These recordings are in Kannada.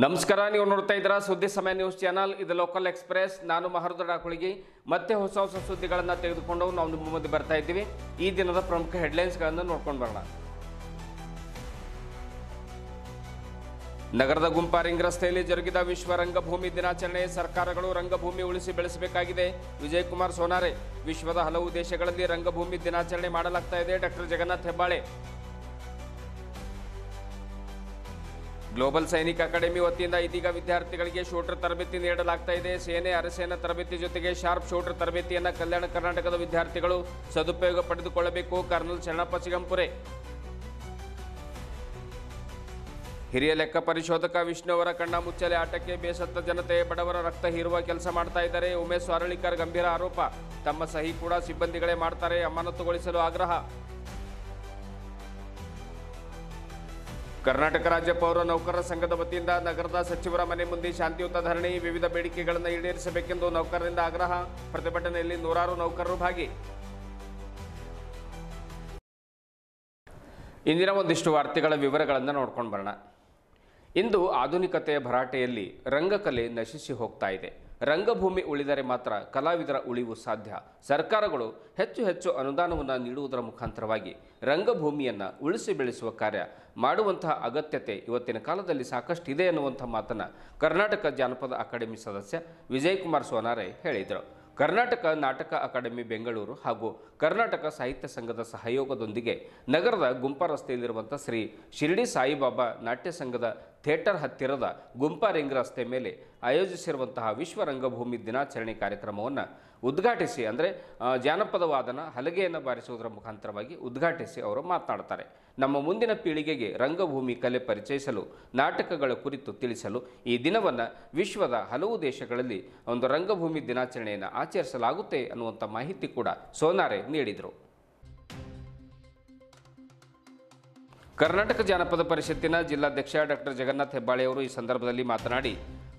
ನಮಸ್ಕಾರ, ನೀವು ನೋಡ್ತಾ ಇದ್ದೀರಾ ಸುದ್ದಿ ಸಮಯ ನ್ಯೂಸ್ ಚಾನಲ್. ಇದು ಲೋಕಲ್ ಎಕ್ಸ್ಪ್ರೆಸ್. ನಾನು ಮಹರುದ್ರ ಡಾಕುಳಿಗೆ ಮತ್ತೆ ಹೊಸ ಹೊಸ ಸುದ್ದಿಗಳನ್ನು ತೆಗೆದುಕೊಂಡು ನಾವು ನಿಮ್ಮ ಮುಂದೆ ಬರ್ತಾ ಇದ್ದೀವಿ. ಈ ದಿನದ ಪ್ರಮುಖ ಹೆಡ್ಲೈನ್ಸ್ಗಳನ್ನು ನೋಡ್ಕೊಂಡು ಬರೋಣ. ನಗರದ ಗುಂಪಾರಿಂಗ್ ರಸ್ತೆಯಲ್ಲಿ ಜರುಗಿದ ವಿಶ್ವ ರಂಗಭೂಮಿ ದಿನಾಚರಣೆ. ಸರ್ಕಾರಗಳು ರಂಗಭೂಮಿ ಉಳಿಸಿ ಬೆಳೆಸಬೇಕಾಗಿದೆ. ವಿಜಯಕುಮಾರ್ ಸೋನಾರೆ. ವಿಶ್ವದ ಹಲವು ದೇಶಗಳಲ್ಲಿ ರಂಗಭೂಮಿ ದಿನಾಚರಣೆ ಮಾಡಲಾಗ್ತಾ ಇದೆ. ಡಾಕ್ಟರ್ ಜಗನ್ನಾಥ್ ಹೆಬ್ಬಾಳೆ. ಗ್ಲೋಬಲ್ ಸೈನಿಕ ಅಕಾಡೆಮಿ ವತಿಯಿಂದ ಇದೀಗ ವಿದ್ಯಾರ್ಥಿಗಳಿಗೆ ಶೂಟರ್ ತರಬೇತಿ ನೀಡಲಾಗ್ತಾ ಇದೆ. ಸೇನೆ ಅರೆಸೇನಾ ತರಬೇತಿ ಜೊತೆಗೆ ಶಾರ್ಪ್ ಶೂಟರ್ ತರಬೇತಿಯನ್ನು ಕಲ್ಯಾಣ ಕರ್ನಾಟಕದ ವಿದ್ಯಾರ್ಥಿಗಳು ಸದುಪಯೋಗ ಪಡೆದುಕೊಳ್ಳಬೇಕು. ಕರ್ನಲ್ ಶರಣಪ್ಪ ಚಿಗಂಪುರೆ. ಹಿರಿಯ ಲೆಕ್ಕ ಪರಿಶೋಧಕ ವಿಷ್ಣು ಅವರ ಕಣ್ಣ ಮುಚ್ಚಲೆ ಆಟಕ್ಕೆ ಬೇಸತ್ತ ಜನತೆ. ಬಡವರ ರಕ್ತ ಹೀರುವ ಕೆಲಸ ಮಾಡ್ತಾ ಇದ್ದಾರೆ. ಉಮೇಶ್ ಅರಳಿಕರ್ ಗಂಭೀರ ಆರೋಪ. ತಮ್ಮ ಸಹಿ ಕೂಡ ಸಿಬ್ಬಂದಿಗಳೇ ಮಾಡ್ತಾರೆ, ಅಮಾನತುಗೊಳಿಸಲು ಆಗ್ರಹ. ಕರ್ನಾಟಕ ರಾಜ್ಯ ಪೌರ ನೌಕರರ ಸಂಘದ ವತಿಯಿಂದ ನಗರದ ಸಚಿವರ ಮನೆ ಮುಂದೆ ಶಾಂತಿಯುತ ಧರಣಿ. ವಿವಿಧ ಬೇಡಿಕೆಗಳನ್ನು ಈಡೇರಿಸಬೇಕೆಂದು ನೌಕರರಿಂದ ಆಗ್ರಹ. ಪ್ರತಿಭಟನೆಯಲ್ಲಿ ನೂರಾರು ನೌಕರರು ಭಾಗಿ. ಇಂದಿನ ಒಂದಿಷ್ಟು ವಾರ್ತೆಗಳ ವಿವರಗಳನ್ನು ನೋಡ್ಕೊಂಡು ಬರೋಣ. ಇಂದು ಆಧುನಿಕತೆಯ ಭರಾಟೆಯಲ್ಲಿ ರಂಗಕಲೆ ನಶಿಸಿ ಹೋಗ್ತಾ ಇದೆ. ರಂಗಭೂಮಿ ಉಳಿದರೆ ಮಾತ್ರ ಕಲಾವಿದರ ಉಳಿವು ಸಾಧ್ಯ. ಸರ್ಕಾರಗಳು ಹೆಚ್ಚು ಹೆಚ್ಚು ಅನುದಾನವನ್ನು ನೀಡುವುದರ ಮುಖಾಂತರವಾಗಿ ರಂಗಭೂಮಿಯನ್ನು ಉಳಿಸಿ ಬೆಳೆಸುವ ಕಾರ್ಯ ಮಾಡುವಂತಹ ಅಗತ್ಯತೆ ಇವತ್ತಿನ ಕಾಲದಲ್ಲಿ ಸಾಕಷ್ಟು ಇದೆ ಎನ್ನುವಂಥ ಮಾತನ್ನು ಕರ್ನಾಟಕ ಜಾನಪದ ಅಕಾಡೆಮಿ ಸದಸ್ಯ ವಿಜಯಕುಮಾರ್ ಸೋನಾರೆ ಹೇಳಿದರು. ಕರ್ನಾಟಕ ನಾಟಕ ಅಕಾಡೆಮಿ ಬೆಂಗಳೂರು ಹಾಗೂ ಕರ್ನಾಟಕ ಸಾಹಿತ್ಯ ಸಂಘದ ಸಹಯೋಗದೊಂದಿಗೆ ನಗರದ ಗುಂಪಾ ರಸ್ತೆಯಲ್ಲಿರುವಂಥ ಶ್ರೀ ಶಿರಡಿ ಸಾಯಿಬಾಬಾ ನಾಟ್ಯ ಸಂಘದ ಥಿಯೇಟರ್ ಹತ್ತಿರದ ಗುಂಪಾ ರಿಂಗ್ ರಸ್ತೆ ಮೇಲೆ ಆಯೋಜಿಸಿರುವಂತಹ ವಿಶ್ವ ರಂಗಭೂಮಿ ದಿನಾಚರಣೆ ಕಾರ್ಯಕ್ರಮವನ್ನು ಉದ್ಘಾಟಿಸಿ, ಅಂದರೆ ಜಾನಪದ ವಾದನ ಹಲಗೆಯನ್ನು ಬಾರಿಸುವುದರ ಮುಖಾಂತರವಾಗಿ ಉದ್ಘಾಟಿಸಿ ಅವರು ಮಾತನಾಡ್ತಾರೆ. ನಮ್ಮ ಮುಂದಿನ ಪೀಳಿಗೆಗೆ ರಂಗಭೂಮಿ ಕಲೆ ಪರಿಚಯಿಸಲು, ನಾಟಕಗಳ ಕುರಿತು ತಿಳಿಸಲು ಈ ದಿನವನ್ನು ವಿಶ್ವದ ಹಲವು ದೇಶಗಳಲ್ಲಿ ಒಂದು ರಂಗಭೂಮಿ ದಿನಾಚರಣೆಯನ್ನು ಆಚರಿಸಲಾಗುತ್ತೆ ಅನ್ನುವಂಥ ಮಾಹಿತಿ ಕೂಡ ಸೋನಾರೆ ನೀಡಿದರು. ಕರ್ನಾಟಕ ಜಾನಪದ ಪರಿಷತ್ತಿನ ಜಿಲ್ಲಾಧ್ಯಕ್ಷ ಡಾಕ್ಟರ್ ಜಗನ್ನಾಥ್ ಹೆಬ್ಬಾಳೆ ಅವರು ಈ ಸಂದರ್ಭದಲ್ಲಿ ಮಾತನಾಡಿ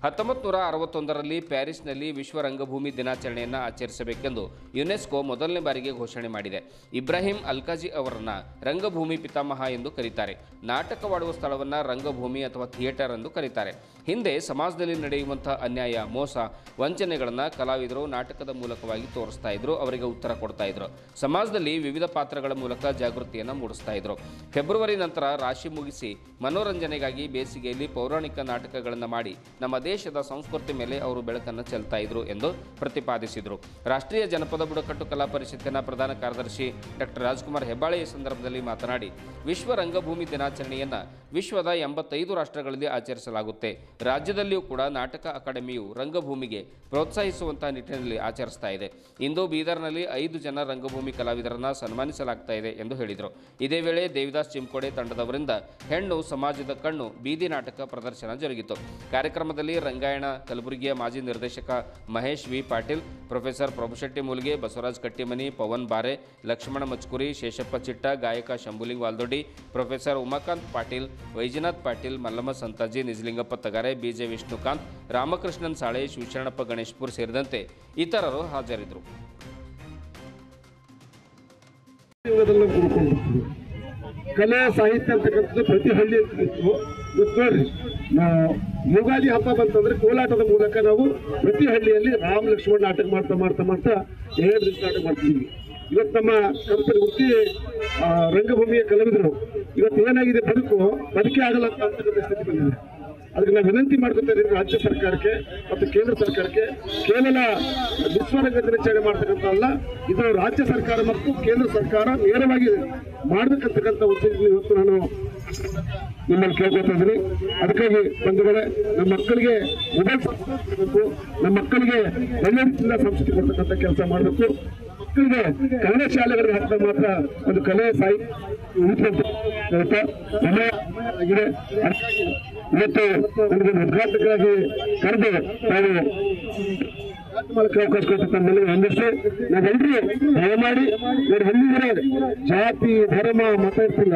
1961ರಲ್ಲಿ ಪ್ಯಾರಿಸ್ನಲ್ಲಿ ವಿಶ್ವ ರಂಗಭೂಮಿ ದಿನಾಚರಣೆಯನ್ನು ಆಚರಿಸಬೇಕೆಂದು ಯುನೆಸ್ಕೋ ಮೊದಲನೇ ಬಾರಿಗೆ ಘೋಷಣೆ ಮಾಡಿದೆ. ಇಬ್ರಾಹಿಂ ಅಲ್ಕಾಜಿ ಅವರನ್ನು ರಂಗಭೂಮಿ ಪಿತಾಮಹ ಎಂದು ಕರೀತಾರೆ. ನಾಟಕವಾಡುವ ಸ್ಥಳವನ್ನು ರಂಗಭೂಮಿ ಅಥವಾ ಥಿಯೇಟರ್ ಎಂದು ಕರೀತಾರೆ. ಹಿಂದೆ ಸಮಾಜದಲ್ಲಿ ನಡೆಯುವಂಥ ಅನ್ಯಾಯ, ಮೋಸ, ವಂಚನೆಗಳನ್ನು ಕಲಾವಿದರು ನಾಟಕದ ಮೂಲಕವಾಗಿ ತೋರಿಸ್ತಾ ಇದ್ರು, ಅವರಿಗೆ ಉತ್ತರ ಕೊಡ್ತಾ ಇದ್ರು. ಸಮಾಜದಲ್ಲಿ ವಿವಿಧ ಪಾತ್ರಗಳ ಮೂಲಕ ಜಾಗೃತಿಯನ್ನು ಮೂಡಿಸ್ತಾ ಇದ್ರು. ಫೆಬ್ರವರಿ ನಂತರ ರಾಶಿ ಮುಗಿಸಿ ಮನೋರಂಜನೆಗಾಗಿ ಬೇಸಿಗೆಯಲ್ಲಿ ಪೌರಾಣಿಕ ನಾಟಕಗಳನ್ನು ಮಾಡಿ ನಮ್ಮ ದೇಶದ ಸಂಸ್ಕೃತಿ ಮೇಲೆ ಅವರು ಬೆಳಕನ್ನು ಚೆಲ್ತಾ ಇದ್ರು ಎಂದು ಪ್ರತಿಪಾದಿಸಿದರು. ರಾಷ್ಟ್ರೀಯ ಜನಪದ ಬುಡಕಟ್ಟು ಕಲಾ ಪರಿಷತ್ತಿನ ಪ್ರಧಾನ ಕಾರ್ಯದರ್ಶಿ ಡಾಕ್ಟರ್ ರಾಜ್ಕುಮಾರ್ ಹೆಬ್ಬಾಳೆ ಈ ಸಂದರ್ಭದಲ್ಲಿ ಮಾತನಾಡಿ, ವಿಶ್ವ ರಂಗಭೂಮಿ ದಿನಾಚರಣೆಯನ್ನು ವಿಶ್ವದ 85 ರಾಷ್ಟ್ರಗಳಲ್ಲಿ ಆಚರಿಸಲಾಗುತ್ತೆ. ರಾಜ್ಯದಲ್ಲಿಯೂ ಕೂಡ ನಾಟಕ ಅಕಾಡೆಮಿಯು ರಂಗಭೂಮಿಗೆ ಪ್ರೋತ್ಸಾಹಿಸುವಂತಹ ನಿಟ್ಟಿನಲ್ಲಿ ಆಚರಿಸ್ತಾ ಇದೆ. ಇಂದು ಬೀದರ್ನಲ್ಲಿ 5 ಜನ ರಂಗಭೂಮಿ ಕಲಾವಿದರನ್ನು ಸನ್ಮಾನಿಸಲಾಗ್ತಾ ಇದೆ ಎಂದು ಹೇಳಿದರು. ಇದೇ ವೇಳೆ ದೇವಿದಾಸ್ ಚಿಮ್ಕೋಡೆ ತಂಡದವರಿಂದ ಹೆಣ್ಣು ಸಮಾಜದ ಕಣ್ಣು ಬೀದಿ ನಾಟಕ ಪ್ರದರ್ಶನ ಜರುಗಿತು. ಕಾರ್ಯಕ್ರಮದಲ್ಲಿ ರಂಗಾಯಣ ಕಲಬುರಗಿಯ ಮಾಜಿ ನಿರ್ದೇಶಕ ಮಹೇಶ್ ವಿ ಪಾಟೀಲ್, ಪ್ರೊಫೆಸರ್ ಪ್ರಭುಶೆಟ್ಟಿ ಮೂಲ್ಗೆ, ಬಸವರಾಜ್ ಕಟ್ಟಿಮನಿ, ಪವನ್ ಬಾರೆ, ಲಕ್ಷ್ಮಣ ಮಚ್ಕುರಿ, ಶೇಷಪ್ಪ ಚಿಟ್ಟ, ಗಾಯಕ ಶಂಭುಲಿಂಗ್ ವಾಲ್ದೊಡ್ಡಿ, ಪ್ರೊಫೆಸರ್ ಉಮಾಕಾಂತ್ ಪಾಟೀಲ್, ವೈಜನಾಥ್ ಪಾಟೀಲ್, ಮಲ್ಲಮ್ಮ ಸಂತಾಜಿ, ನಿಜಲಿಂಗಪ್ಪ ತಗಾರೆ, ಬಿಜೆ ವಿಷ್ಣುಕಾಂತ್, ರಾಮಕೃಷ್ಣನ್ ಸಾಳೆ, ಶಿವಶರಣಪ್ಪ ಗಣೇಶ್ಪುರ್ ಸೇರಿದಂತೆ ಇತರರು ಹಾಜರಿದ್ದರು. ಕಲೆ ಸಾಹಿತ್ಯ ಅಂತಕ್ಕಂಥದ್ದು ಪ್ರತಿ ಹಳ್ಳಿ ಇತ್ತು. ಇವತ್ತು ನೋಡ್ರಿ, ಯುಗಾದಿ ಹಬ್ಬ ಬಂತಂದ್ರೆ ಕೋಲಾಟದ ಮೂಲಕ ನಾವು ಪ್ರತಿ ಹಳ್ಳಿಯಲ್ಲಿ ರಾಮ ಲಕ್ಷ್ಮಣ ನಾಟಕ ಮಾಡ್ತಾ 2 ದಿವಸ ನಾಟಕ ಮಾಡ್ತಿದ್ವಿ. ಇವತ್ತು ನಮ್ಮ ಕಂಪನಿ ವೃತ್ತಿ ರಂಗಭೂಮಿಯ ಕಲಾವಿದರು ಇವತ್ತು ಏನಾಗಿದೆ, ಬದುಕೇ ಆಗಲ್ಲ ಅಂತಕ್ಕಂಥ ಸ್ಥಿತಿ ಬಂದಿದೆ. ಅದಕ್ಕೆ ನಾವು ವಿನಂತಿ ಮಾಡ್ಕೊತಾ ಇದ್ದೀವಿ ರಾಜ್ಯ ಸರ್ಕಾರಕ್ಕೆ ಮತ್ತು ಕೇಂದ್ರ ಸರ್ಕಾರಕ್ಕೆ. ಕೇವಲ ವಿಶ್ವರಂಗ ದಿನಾಚರಣೆ ಮಾಡ್ತಕ್ಕಂಥಲ್ಲ, ಇದು ರಾಜ್ಯ ಸರ್ಕಾರ ಮತ್ತು ಕೇಂದ್ರ ಸರ್ಕಾರ ನೇರವಾಗಿ ಮಾಡಬೇಕಂತಕ್ಕಂಥ ಉದ್ದೇಶದಿಂದ ಇವತ್ತು ನಾನು ನಿಮ್ಮಲ್ಲಿ ಕೇಳ್ಕೊತಾ ಇದ್ದೀನಿ. ಅದಕ್ಕಾಗಿ ಬಂಧುಗಳೇ, ನಮ್ಮ ಮಕ್ಕಳಿಗೆ ಮೊಬೈಲ್ ಕೊಡಬೇಕು, ನಮ್ಮ ಮಕ್ಕಳಿಗೆ ಒಳ್ಳೆ ರೀತಿಯಿಂದ ಸಂಸ್ಕೃತಿ ಕೊಡ್ತಕ್ಕಂಥ ಕೆಲಸ ಮಾಡಬೇಕು. ಮಕ್ಕಳಿಗೆ ಕನ್ನಡ ಶಾಲೆಗಳಿಗೆ ಹಾಕಿದಾಗ ಮಾತ್ರ ಒಂದು ಕಲೆ ಸಾಹಿತ್ಯ ಸಮಯ ಆಗಿದೆ. ಇವತ್ತು ನನಗೆ ಉದ್ಘಾಟಕರಾಗಿ ಕರೆದು ತಾವು ಮಾತಾಡಕ್ಕೆ ಅವಕಾಶ ಕೊಟ್ಟಿದ್ದಾರೆ ಒಂದಿಷ್ಟು ನಾವೆಲ್ಲರೂ ದಯಮಾಡಿ ಇವ್ರು ಹಳ್ಳಿಗರ ಜಾತಿ ಧರ್ಮ ಮತ ಇರ್ತಿಲ್ಲ.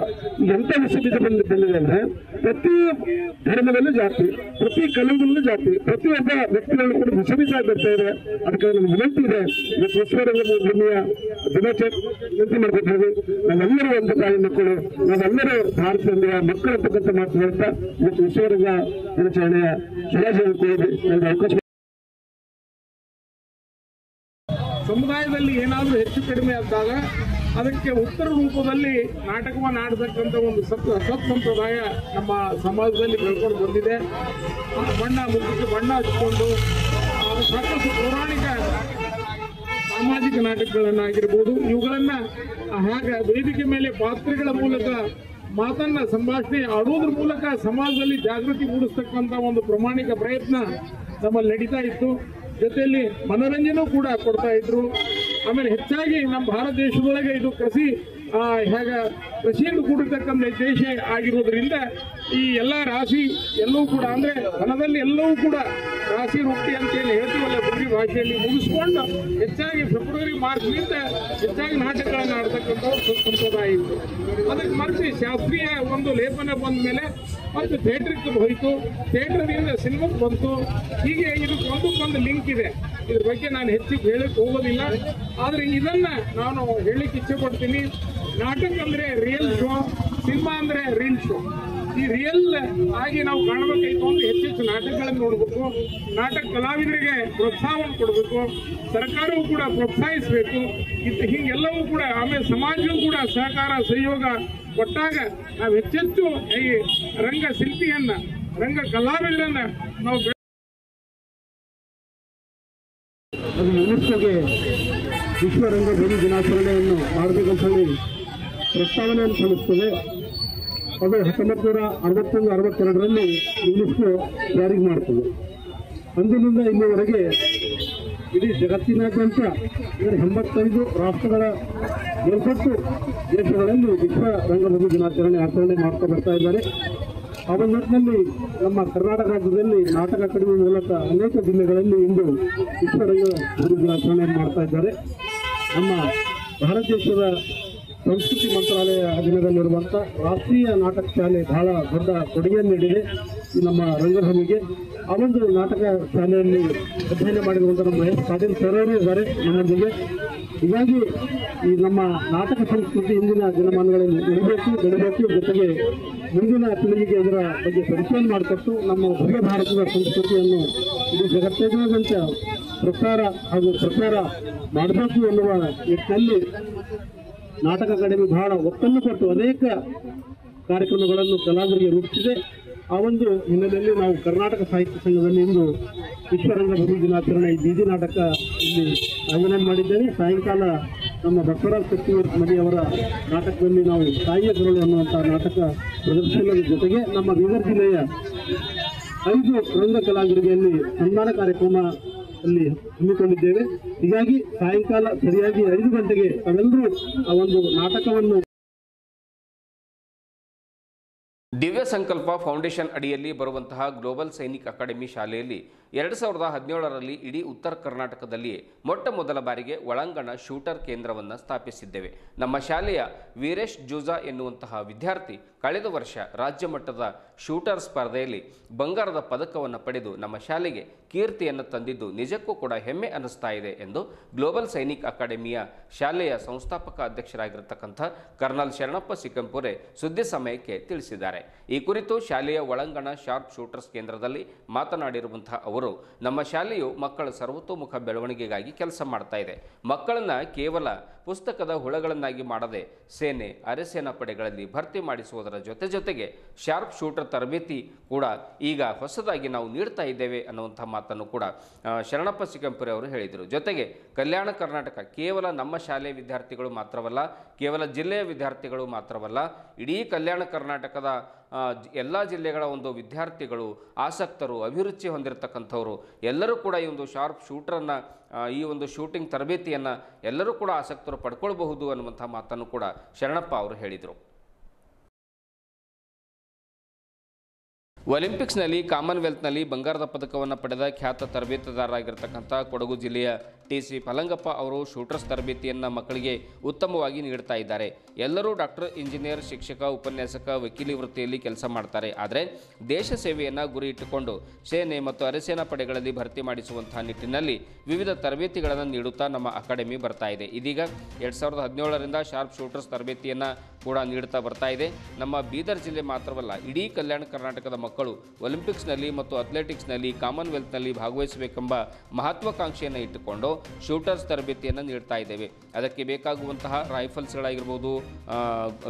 ಎಂತ ವಿಷಯ ಬಂದಿದೆ ಅಂದ್ರೆ ಪ್ರತಿ ಧರ್ಮದಲ್ಲೂ ಜಾತಿ, ಪ್ರತಿ ಕಲಾವಿದರಲ್ಲೂ ಜಾತಿ, ಪ್ರತಿಯೊಬ್ಬ ವ್ಯಕ್ತಿಗಳನ್ನು ಕೂಡ ವಿಷಮಿತ ಬರ್ತಾ ಇದೆ. ಅದಕ್ಕೆ ನಮ್ಗೆ ವಿನಂತಿ ಇದೆ, ಇವತ್ತು ವಿಶ್ವರಂಗಭೂಮಿಯ ವಿನಂತಿ ಮಾಡ್ಕೊತೀವಿ. ನಾವೆಲ್ಲರೂ ಒಂದು ತಾಯಿ ಮಕ್ಕಳು, ನಾವೆಲ್ಲರೂ ಭಾರತದ ಮಕ್ಕಳು ಅಂತಕ್ಕಂಥ ಮಾತು ಹೇಳ್ತಾ ಇವತ್ತು ವಿಶ್ವರಂಗ ದಿನಾಚರಣೆಯ ಶುಭಾಶಯ ಅವಕಾಶ. ಸಮುದಾಯದಲ್ಲಿ ಏನಾದರೂ ಹೆಚ್ಚು ಕಡಿಮೆ ಆದಾಗ ಅದಕ್ಕೆ ಉತ್ತರ ರೂಪದಲ್ಲಿ ನಾಟಕವನ್ನು ಆಡತಕ್ಕಂಥ ಒಂದು ಸತ್ಸಂಪ್ರದಾಯ ನಮ್ಮ ಸಮಾಜದಲ್ಲಿ ಬೆಳ್ಕೊಂಡು ಬಂದಿದೆ. ಬಣ್ಣ ಮುಖಕ್ಕೆ ಬಣ್ಣ ಹಚ್ಕೊಂಡು ಸಾಕಷ್ಟು ಪೌರಾಣಿಕ ಸಾಮಾಜಿಕ ನಾಟಕಗಳನ್ನಾಗಿರ್ಬೋದು ಇವುಗಳನ್ನ ಹಾಗೆ ವೇದಿಕೆ ಮೇಲೆ ಪಾತ್ರಗಳ ಮೂಲಕ ಮಾತನ್ನ ಸಂಭಾಷಣೆ ಆಡೋದ್ರ ಮೂಲಕ ಸಮಾಜದಲ್ಲಿ ಜಾಗೃತಿ ಮೂಡಿಸ್ತಕ್ಕಂಥ ಒಂದು ಪ್ರಾಮಾಣಿಕ ಪ್ರಯತ್ನ ನಮ್ಮಲ್ಲಿ ನಡೀತಾ ಇತ್ತು. ಜೊತೆಯಲ್ಲಿ ಮನೋರಂಜನೆ ಕೂಡ ಕೊಡ್ತಾ ಇದ್ರು. ಆಮೇಲೆ ಹೆಚ್ಚಾಗಿ ನಮ್ಮ ಭಾರತ ದೇಶದೊಳಗೆ ಇದು ಕೃಷಿಯಿಂದ ಕೂಡಿರ್ತಕ್ಕಂಥ ದೇಶ ಆಗಿರೋದ್ರಿಂದ ಈ ಎಲ್ಲ ರಾಶಿ ಎಲ್ಲವೂ ಕೂಡ ಅಂದ್ರೆ ಹೊಲದಲ್ಲಿ ಎಲ್ಲವೂ ಕೂಡ ರಾಶಿ ರೊಟ್ಟಿ ಅಂತೇಳಿ ಹೇಳ್ತೀವಲ್ಲ ಬುದ್ಧಿ ಭಾಷೆಯಲ್ಲಿ ಮುಗಿಸ್ಕೊಂಡು ಹೆಚ್ಚಾಗಿ ಫೆಬ್ರವರಿ ಮಾರ್ಚ್ನಿಂದ ಹೆಚ್ಚಾಗಿ ನಾಟಕಗಳನ್ನು ಆಡ್ತಕ್ಕಂಥವ್ರು ಸಂಪ್ರದಾಯ ಇತ್ತು. ಅದಕ್ಕೆ ಮರೆಸಿ ಶಾಸ್ತ್ರೀಯ ಒಂದು ಲೇಪನ ಬಂದ ಮೇಲೆ ಮತ್ತು ಥಿಯೇಟ್ರಿಗೆ ಹೋಯಿತು, ಥಿಯೇಟರ್ನಿಂದ ಸಿನಿಮಾಕ್ಕೆ ಬಂತು. ಹೀಗೆ ಇದಕ್ಕೆ ಒಂದಕ್ಕೊಂದು ಲಿಂಕ್ ಇದೆ. ಇದ್ರ ಬಗ್ಗೆ ನಾನು ಹೆಚ್ಚಿಗೆ ಹೇಳಕ್ಕೆ ಹೋಗೋದಿಲ್ಲ. ಆದರೆ ಇದನ್ನ ನಾನು ಹೇಳಲಿಕ್ಕೆ ಇಚ್ಛೆ ಪಡ್ತೀನಿ. ನಾಟಕ ಅಂದ್ರೆ ರಿಯಲ್ ಶೋ, ಸಿನಿಮಾ ಅಂದ್ರೆ ರೀಲ್ ಶೋ. ಈ ರಿಯಲ್ ಆಗಿ ನಾವು ಕಾಣಬೇಕಾಯ್ತು ಅಂದ್ರೆ ಹೆಚ್ಚೆಚ್ಚು ನಾಟಕಗಳನ್ನು ನೋಡಬೇಕು. ನಾಟಕ ಕಲಾವಿದರಿಗೆ ಪ್ರೋತ್ಸಾಹವನ್ನು ಕೊಡಬೇಕು, ಸರ್ಕಾರವೂ ಕೂಡ ಪ್ರೋತ್ಸಾಹಿಸಬೇಕು. ಹೀಗೆಲ್ಲವೂ ಕೂಡ ಆಮೇಲೆ ಸಮಾಜವೂ ಕೂಡ ಸಹಕಾರ ಸಹಯೋಗ ಕೊಟ್ಟಾಗ ನಾವು ಹೆಚ್ಚೆಚ್ಚು ಈ ರಂಗ ಶಿಲ್ಪಿಯನ್ನ ರಂಗ ಕಲಾವಿದರನ್ನ ನಾವು ಯುನೆಸ್ಕೋಗೆ ವಿಶ್ವ ರಂಗಭೂಮಿ ದಿನಾಚರಣೆಯನ್ನು ಮಾಡಬೇಕಂತ ಹೇಳಿ ಪ್ರಸ್ತಾವನೆಯನ್ನು ಸಲ್ಲಿಸುತ್ತದೆ. ಅದು 1961-62ರಲ್ಲಿ ಯುನೆಸ್ಕೋ ಜಾರಿಗೆ ಮಾಡುತ್ತದೆ. ಅಂದಿನಿಂದ ಇಲ್ಲಿವರೆಗೆ ಇಡೀ ಜಗತ್ತಿನಾದ್ಯಂತ 85 ರಾಷ್ಟ್ರಗಳ 70 ದೇಶಗಳಲ್ಲಿ ವಿಶ್ವ ರಂಗಭೂಮಿ ದಿನಾಚರಣೆ ಆಚರಣೆ ಮಾಡ್ತಾ ಬರ್ತಾ ಇದ್ದಾರೆ. ಆ ಒಂದು ನಿಟ್ಟಿನಲ್ಲಿ ನಮ್ಮ ಕರ್ನಾಟಕ ರಾಜ್ಯದಲ್ಲಿ ನಾಟಕ ಅಕಾಡೆಮಿ ಮೂಲಕ ಅನೇಕ ಜಿಲ್ಲೆಗಳಲ್ಲಿ ಇಂದು ವಿಶ್ವ ರಂಗಭೂಮಿ ದಿನಾಚರಣೆಯನ್ನು ಮಾಡ್ತಾ ಇದ್ದಾರೆ. ನಮ್ಮ ಭಾರತ ದೇಶದ ಸಂಸ್ಕೃತಿ ಮಂತ್ರಾಲಯ ಅಧೀನದಲ್ಲಿರುವಂಥ ರಾಷ್ಟ್ರೀಯ ನಾಟಕ ಶಾಲೆ ಬಹಳ ದೊಡ್ಡ ಕೊಡುಗೆಯನ್ನು ನೀಡಿದೆ ಈ ನಮ್ಮ ರಂಗಭೂಮಿಗೆ. ಆ ಒಂದು ನಾಟಕ ಶಾಲೆಯಲ್ಲಿ ಅಧ್ಯಯನ ಮಾಡಿರುವಂಥ ನಮ್ಮ ಎಸ್ ಪಾಟೀಲ್ ಸರ್ ಅವರು ಇದ್ದಾರೆ ನಮ್ಮೊಂದಿಗೆ. ಹೀಗಾಗಿ ಈ ನಮ್ಮ ನಾಟಕ ಸಂಸ್ಕೃತಿ ಇಂದಿನ ದಿನಮಾನಗಳಲ್ಲಿ ಬೆಳಿಬೇಕು. ಜೊತೆಗೆ ಮುಂದಿನ ಪೀಳಿಗೆಗೆ ಇದರ ಬಗ್ಗೆ ಪರಿಚಯ ಮಾಡಿಕೊಟ್ಟು ನಮ್ಮ ಭವ್ಯ ಭಾರತದ ಸಂಸ್ಕೃತಿಯನ್ನು ಇದು ಜಗತ್ತಿನಾದ್ಯಂತ ಪ್ರಚಾರ ಮಾಡಬೇಕು ಎನ್ನುವ ನಿಟ್ಟಿನಲ್ಲಿ ನಾಟಕ ಅಕಾಡೆಮಿ ಬಹಳ ಒತ್ತನ್ನು ಕೊಟ್ಟು ಅನೇಕ ಕಾರ್ಯಕ್ರಮಗಳನ್ನು ಕಲಾವಿದರಿಗೆ ರೂಪಿಸಿದೆ. ಆ ಒಂದು ಹಿನ್ನೆಲೆಯಲ್ಲಿ ನಾವು ಕರ್ನಾಟಕ ಸಾಹಿತ್ಯ ಸಂಘದಲ್ಲಿ ಇಂದು ವಿಶ್ವರಂಗಭೂಮಿ ದಿನಾಚರಣೆ ಬೀದಿ ನಾಟಕ ಇಲ್ಲಿ ಆಯೋಜನೆ ಮಾಡಿದ್ದೇವೆ. ಸಾಯಂಕಾಲ ನಮ್ಮ ಬಸವರಾಜ ಮನೆಯವರ ನಾಟಕದಲ್ಲಿ ನಾವು ತಾಯಿಯ ಕರುಳು ಅನ್ನುವಂಥ ನಾಟಕ ಪ್ರದರ್ಶನದ ಜೊತೆಗೆ ನಮ್ಮ ಬೀದರ್ ಜಿಲ್ಲೆಯ 5 ರಂಗ ಕಲಾವಿದರಿಗೆ ಅಲ್ಲಿ ಸನ್ಮಾನ ಕಾರ್ಯಕ್ರಮ ಅಲ್ಲಿ ಹಮ್ಮಿಕೊಂಡಿದ್ದೇವೆ. ಹೀಗಾಗಿ ಸಾಯಂಕಾಲ ಸರಿಯಾಗಿ 5 ಗಂಟೆಗೆ ತಾವೆಲ್ಲರೂ ಆ ಒಂದು ನಾಟಕವನ್ನು ದಿವ್ಯ ಸಂಕಲ್ಪ ಫೌಂಡೇಶನ್ ಅಡಿಯಲ್ಲಿ ಬರುವಂತಹ ಗ್ಲೋಬಲ್ ಸೈನಿಕ್ ಅಕಾಡೆಮಿ ಶಾಲೆಯಲ್ಲಿ 2017ರಲ್ಲಿ ಇಡೀ ಉತ್ತರ ಕರ್ನಾಟಕದಲ್ಲಿಯೇ ಮೊಟ್ಟ ಮೊದಲ ಬಾರಿಗೆ ಒಳಾಂಗಣ ಶೂಟರ್ ಕೇಂದ್ರವನ್ನು ಸ್ಥಾಪಿಸಿದ್ದೇವೆ. ನಮ್ಮ ಶಾಲೆಯ ವೀರೇಶ್ ಜೂಜಾ ಎನ್ನುವಂತಹ ವಿದ್ಯಾರ್ಥಿ ಕಳೆದ ವರ್ಷ ರಾಜ್ಯ ಮಟ್ಟದ ಶೂಟರ್ ಸ್ಪರ್ಧೆಯಲ್ಲಿ ಬಂಗಾರದ ಪದಕವನ್ನು ಪಡೆದು ನಮ್ಮ ಶಾಲೆಗೆ ಕೀರ್ತಿಯನ್ನು ತಂದಿದ್ದು ನಿಜಕ್ಕೂ ಕೂಡ ಹೆಮ್ಮೆ ಅನ್ನಿಸ್ತಾ ಇದೆ ಎಂದು ಗ್ಲೋಬಲ್ ಸೈನಿಕ್ ಅಕಾಡೆಮಿಯ ಶಾಲೆಯ ಸಂಸ್ಥಾಪಕ ಅಧ್ಯಕ್ಷರಾಗಿರತಕ್ಕಂಥ ಕರ್ನಲ್ ಶರಣಪ್ಪ ಸಿಕ್ಕಂಪುರೆ ಸುದ್ದಿ ಸಮಯಕ್ಕೆ ತಿಳಿಸಿದ್ದಾರೆ. ಈ ಕುರಿತು ಶಾಲೆಯ ಒಳಾಂಗಣ ಶಾರ್ಪ್ ಶೂಟರ್ಸ್ ಕೇಂದ್ರದಲ್ಲಿ ಮಾತನಾಡಿರುವಂತಹ ಅವರು, ನಮ್ಮ ಶಾಲೆಯು ಮಕ್ಕಳ ಸರ್ವತೋಮುಖ ಬೆಳವಣಿಗೆಗಾಗಿ ಕೆಲಸ ಮಾಡ್ತಾ ಇದೆ. ಮಕ್ಕಳನ್ನ ಕೇವಲ ಪುಸ್ತಕದ ಹುಳಗಳನ್ನಾಗಿ ಮಾಡದೆ ಸೇನೆ, ಅರೆಸೇನಾ ಪಡೆಗಳಲ್ಲಿ ಭರ್ತಿ ಮಾಡಿಸುವುದರ ಜೊತೆಗೆ ಶಾರ್ಪ್ ಶೂಟರ್ ತರಬೇತಿ ಕೂಡ ಈಗ ಹೊಸದಾಗಿ ನಾವು ನೀಡ್ತಾ ಇದ್ದೇವೆ ಅನ್ನುವಂಥ ಮಾತನ್ನು ಕೂಡ ಶರಣಪ್ಪ ಸಿಕ್ಕಂಪುರೆ ಅವರು ಹೇಳಿದರು. ಜೊತೆಗೆ ಕಲ್ಯಾಣ ಕರ್ನಾಟಕ ಕೇವಲ ನಮ್ಮ ಶಾಲೆಯ ವಿದ್ಯಾರ್ಥಿಗಳು ಮಾತ್ರವಲ್ಲ, ಕೇವಲ ಜಿಲ್ಲೆಯ ವಿದ್ಯಾರ್ಥಿಗಳು ಮಾತ್ರವಲ್ಲ, ಇಡೀ ಕಲ್ಯಾಣ ಕರ್ನಾಟಕದ ಎಲ್ಲ ಜಿಲ್ಲೆಗಳ ಒಂದು ವಿದ್ಯಾರ್ಥಿಗಳು, ಆಸಕ್ತರು, ಅಭಿರುಚಿ ಹೊಂದಿರತಕ್ಕಂಥವರು ಎಲ್ಲರೂ ಕೂಡ ಈ ಒಂದು ಶಾರ್ಪ್ ಶೂಟರನ್ನು, ಈ ಒಂದು ಶೂಟಿಂಗ್ ತರಬೇತಿಯನ್ನು ಎಲ್ಲರೂ ಕೂಡ ಆಸಕ್ತರು ಪಡ್ಕೊಳ್ಬಹುದು ಅನ್ನುವಂಥ ಮಾತನ್ನು ಕೂಡ ಶರಣಪ್ಪ ಅವರು ಹೇಳಿದರು. ಒಲಿಂಪಿಕ್ಸ್ನಲ್ಲಿ ಕಾಮನ್ವೆಲ್ತ್ನಲ್ಲಿ ಬಂಗಾರದ ಪದಕವನ್ನು ಪಡೆದ ಖ್ಯಾತ ತರಬೇತುದಾರರಾಗಿರ್ತಕ್ಕಂಥ ಕೊಡಗು ಜಿಲ್ಲೆಯ ಟಿ.ಸಿ. ಫಲಂಗಪ್ಪ ಅವರು ಶೂಟರ್ಸ್ ತರಬೇತಿಯನ್ನು ಮಕ್ಕಳಿಗೆ ಉತ್ತಮವಾಗಿ ನೀಡ್ತಾ ಇದ್ದಾರೆ. ಎಲ್ಲರೂ ಡಾಕ್ಟರ್, ಇಂಜಿನಿಯರ್, ಶಿಕ್ಷಕ, ಉಪನ್ಯಾಸಕ, ವಕೀಲಿ ವೃತ್ತಿಯಲ್ಲಿ ಕೆಲಸ ಮಾಡ್ತಾರೆ. ಆದರೆ ದೇಶ ಸೇವೆಯನ್ನು ಗುರಿ ಇಟ್ಟುಕೊಂಡು ಸೇನೆ ಮತ್ತು ಅರೆಸೇನಾ ಪಡೆಗಳಲ್ಲಿ ಭರ್ತಿ ಮಾಡಿಸುವಂತಹ ನಿಟ್ಟಿನಲ್ಲಿ ವಿವಿಧ ತರಬೇತಿಗಳನ್ನು ನೀಡುತ್ತಾ ನಮ್ಮ ಅಕಾಡೆಮಿ ಬರ್ತಾ ಇದೆ. ಇದೀಗ 2017ರಿಂದ ಶಾರ್ಪ್ ಶೂಟರ್ಸ್ ತರಬೇತಿಯನ್ನು ಕೂಡ ನೀಡುತ್ತಾ ಬರ್ತಾ ಇದೆ. ನಮ್ಮ ಬೀದರ್ ಜಿಲ್ಲೆ ಮಾತ್ರವಲ್ಲ, ಇಡೀ ಕಲ್ಯಾಣ ಕರ್ನಾಟಕದ ಮಕ್ಕಳು ಒಲಿಂಪಿಕ್ಸ್ನಲ್ಲಿ ಮತ್ತು ಅಥ್ಲೆಟಿಕ್ಸ್ನಲ್ಲಿ, ಕಾಮನ್ವೆಲ್ತ್ನಲ್ಲಿ ಭಾಗವಹಿಸಬೇಕೆಂಬ ಮಹತ್ವಾಕಾಂಕ್ಷೆಯನ್ನು ಇಟ್ಟುಕೊಂಡು ಶೂಟರ್ಸ್ ತರಬೇತಿಯನ್ನು ನೀಡ್ತಾ ಇದ್ದೇವೆ. ಅದಕ್ಕೆ ಬೇಕಾಗುವಂತಹ ರೈಫಲ್ಸ್ಗಳಾಗಿರ್ಬೋದು,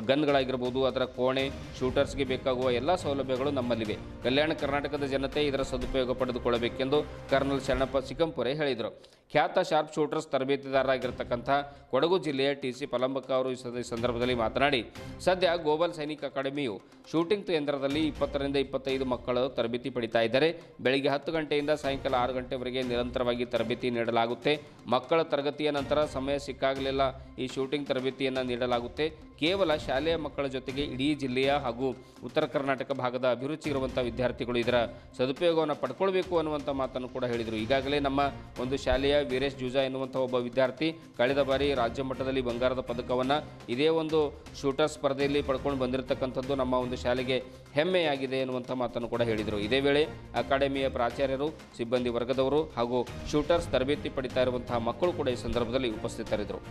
ಗನ್ಗಳಾಗಿರ್ಬೋದು, ಅದರ ಕೋಣೆ, ಶೂಟರ್ಸ್ಗೆ ಬೇಕಾಗುವ ಎಲ್ಲ ಸೌಲಭ್ಯಗಳು ನಮ್ಮಲ್ಲಿವೆ. ಕಲ್ಯಾಣ ಕರ್ನಾಟಕದ ಜನತೆ ಇದರ ಸದುಪಯೋಗ ಪಡೆದುಕೊಳ್ಳಬೇಕೆಂದು ಕರ್ನಲ್ ಶರಣಪ್ಪ ಸಿಕಂಪುರೆ ಹೇಳಿದರು. ಖ್ಯಾತ ಶಾರ್ಪ್ ಶೂಟರ್ಸ್ ತರಬೇತಿದಾರರಾಗಿರ್ತಕ್ಕಂಥ ಕೊಡಗು ಜಿಲ್ಲೆಯ ಟಿ.ಸಿ. ಫಲಂಬಕ್ಕ ಅವರು ಈ ಸಂದರ್ಭದಲ್ಲಿ ಮಾತನಾಡಿ, ಸದ್ಯ ಗ್ಲೋಬಲ್ ಸೈನಿಕ್ ಅಕಾಡೆಮಿಯು ಶೂಟಿಂಗ್ ಕೇಂದ್ರದಲ್ಲಿ 20ರಿಂದ 25 ಮಕ್ಕಳು ತರಬೇತಿ ಪಡಿತಾ ಇದ್ದಾರೆ. ಬೆಳಿಗ್ಗೆ 10 ಗಂಟೆಯಿಂದ ಸಾಯಂಕಾಲ 6 ಗಂಟೆವರೆಗೆ ನಿರಂತರವಾಗಿ ತರಬೇತಿ ನೀಡಲಾಗುತ್ತೆ. ಮಕ್ಕಳ ತರಗತಿಯ ನಂತರ ಸಮಯ ಸಿಕ್ಕಾಗಲೆಲ್ಲ ಈ ಶೂಟಿಂಗ್ ತರಬೇತಿಯನ್ನು ನೀಡಲಾಗುತ್ತೆ. ಕೇವಲ ಶಾಲೆಯ ಮಕ್ಕಳ ಜೊತೆಗೆ ಇಡೀ ಜಿಲ್ಲೆಯ ಹಾಗೂ ಉತ್ತರ ಕರ್ನಾಟಕ ಭಾಗದ ಅಭಿರುಚಿ ಇರುವಂಥ ವಿದ್ಯಾರ್ಥಿಗಳು ಇದರ ಸದುಪಯೋಗವನ್ನು ಪಡ್ಕೊಳ್ಬೇಕು ಅನ್ನುವಂಥ ಮಾತನ್ನು ಕೂಡ ಹೇಳಿದರು. ಈಗಾಗಲೇ ನಮ್ಮ ಒಂದು ಶಾಲೆಯ ವೀರೇಶ್ ಜೂಜಾ ಎನ್ನುವಂಥ ಒಬ್ಬ ವಿದ್ಯಾರ್ಥಿ ಕಳೆದ ಬಾರಿ ರಾಜ್ಯ ಮಟ್ಟದಲ್ಲಿ ಬಂಗಾರದ ಪದಕವನ್ನು ಇದೇ ಒಂದು ಶೂಟರ್ ಸ್ಪರ್ಧೆಯಲ್ಲಿ ಪಡ್ಕೊಂಡು ಬಂದಿರತಕ್ಕಂಥದ್ದು ನಮ್ಮ ಒಂದು ಶಾಲೆಗೆ ಹೆಮ್ಮೆಯಾಗಿದೆ ಎನ್ನುವಂಥ ಮಾತನ್ನು ಕೂಡ ಹೇಳಿದರು. ಇದೇ ವೇಳೆ ಅಕಾಡೆಮಿಯ ಪ್ರಾಚಾರ್ಯರು, ಸಿಬ್ಬಂದಿ ವರ್ಗದವರು ಹಾಗೂ ಶೂಟರ್ಸ್ ತರಬೇತಿ ಪಡಿತಾ ಇರುವಂತಹ ಮಕ್ಕಳು ಕೂಡ ಈ ಸಂದರ್ಭದಲ್ಲಿ ಉಪಸ್ಥಿತರಿದ್ದರು.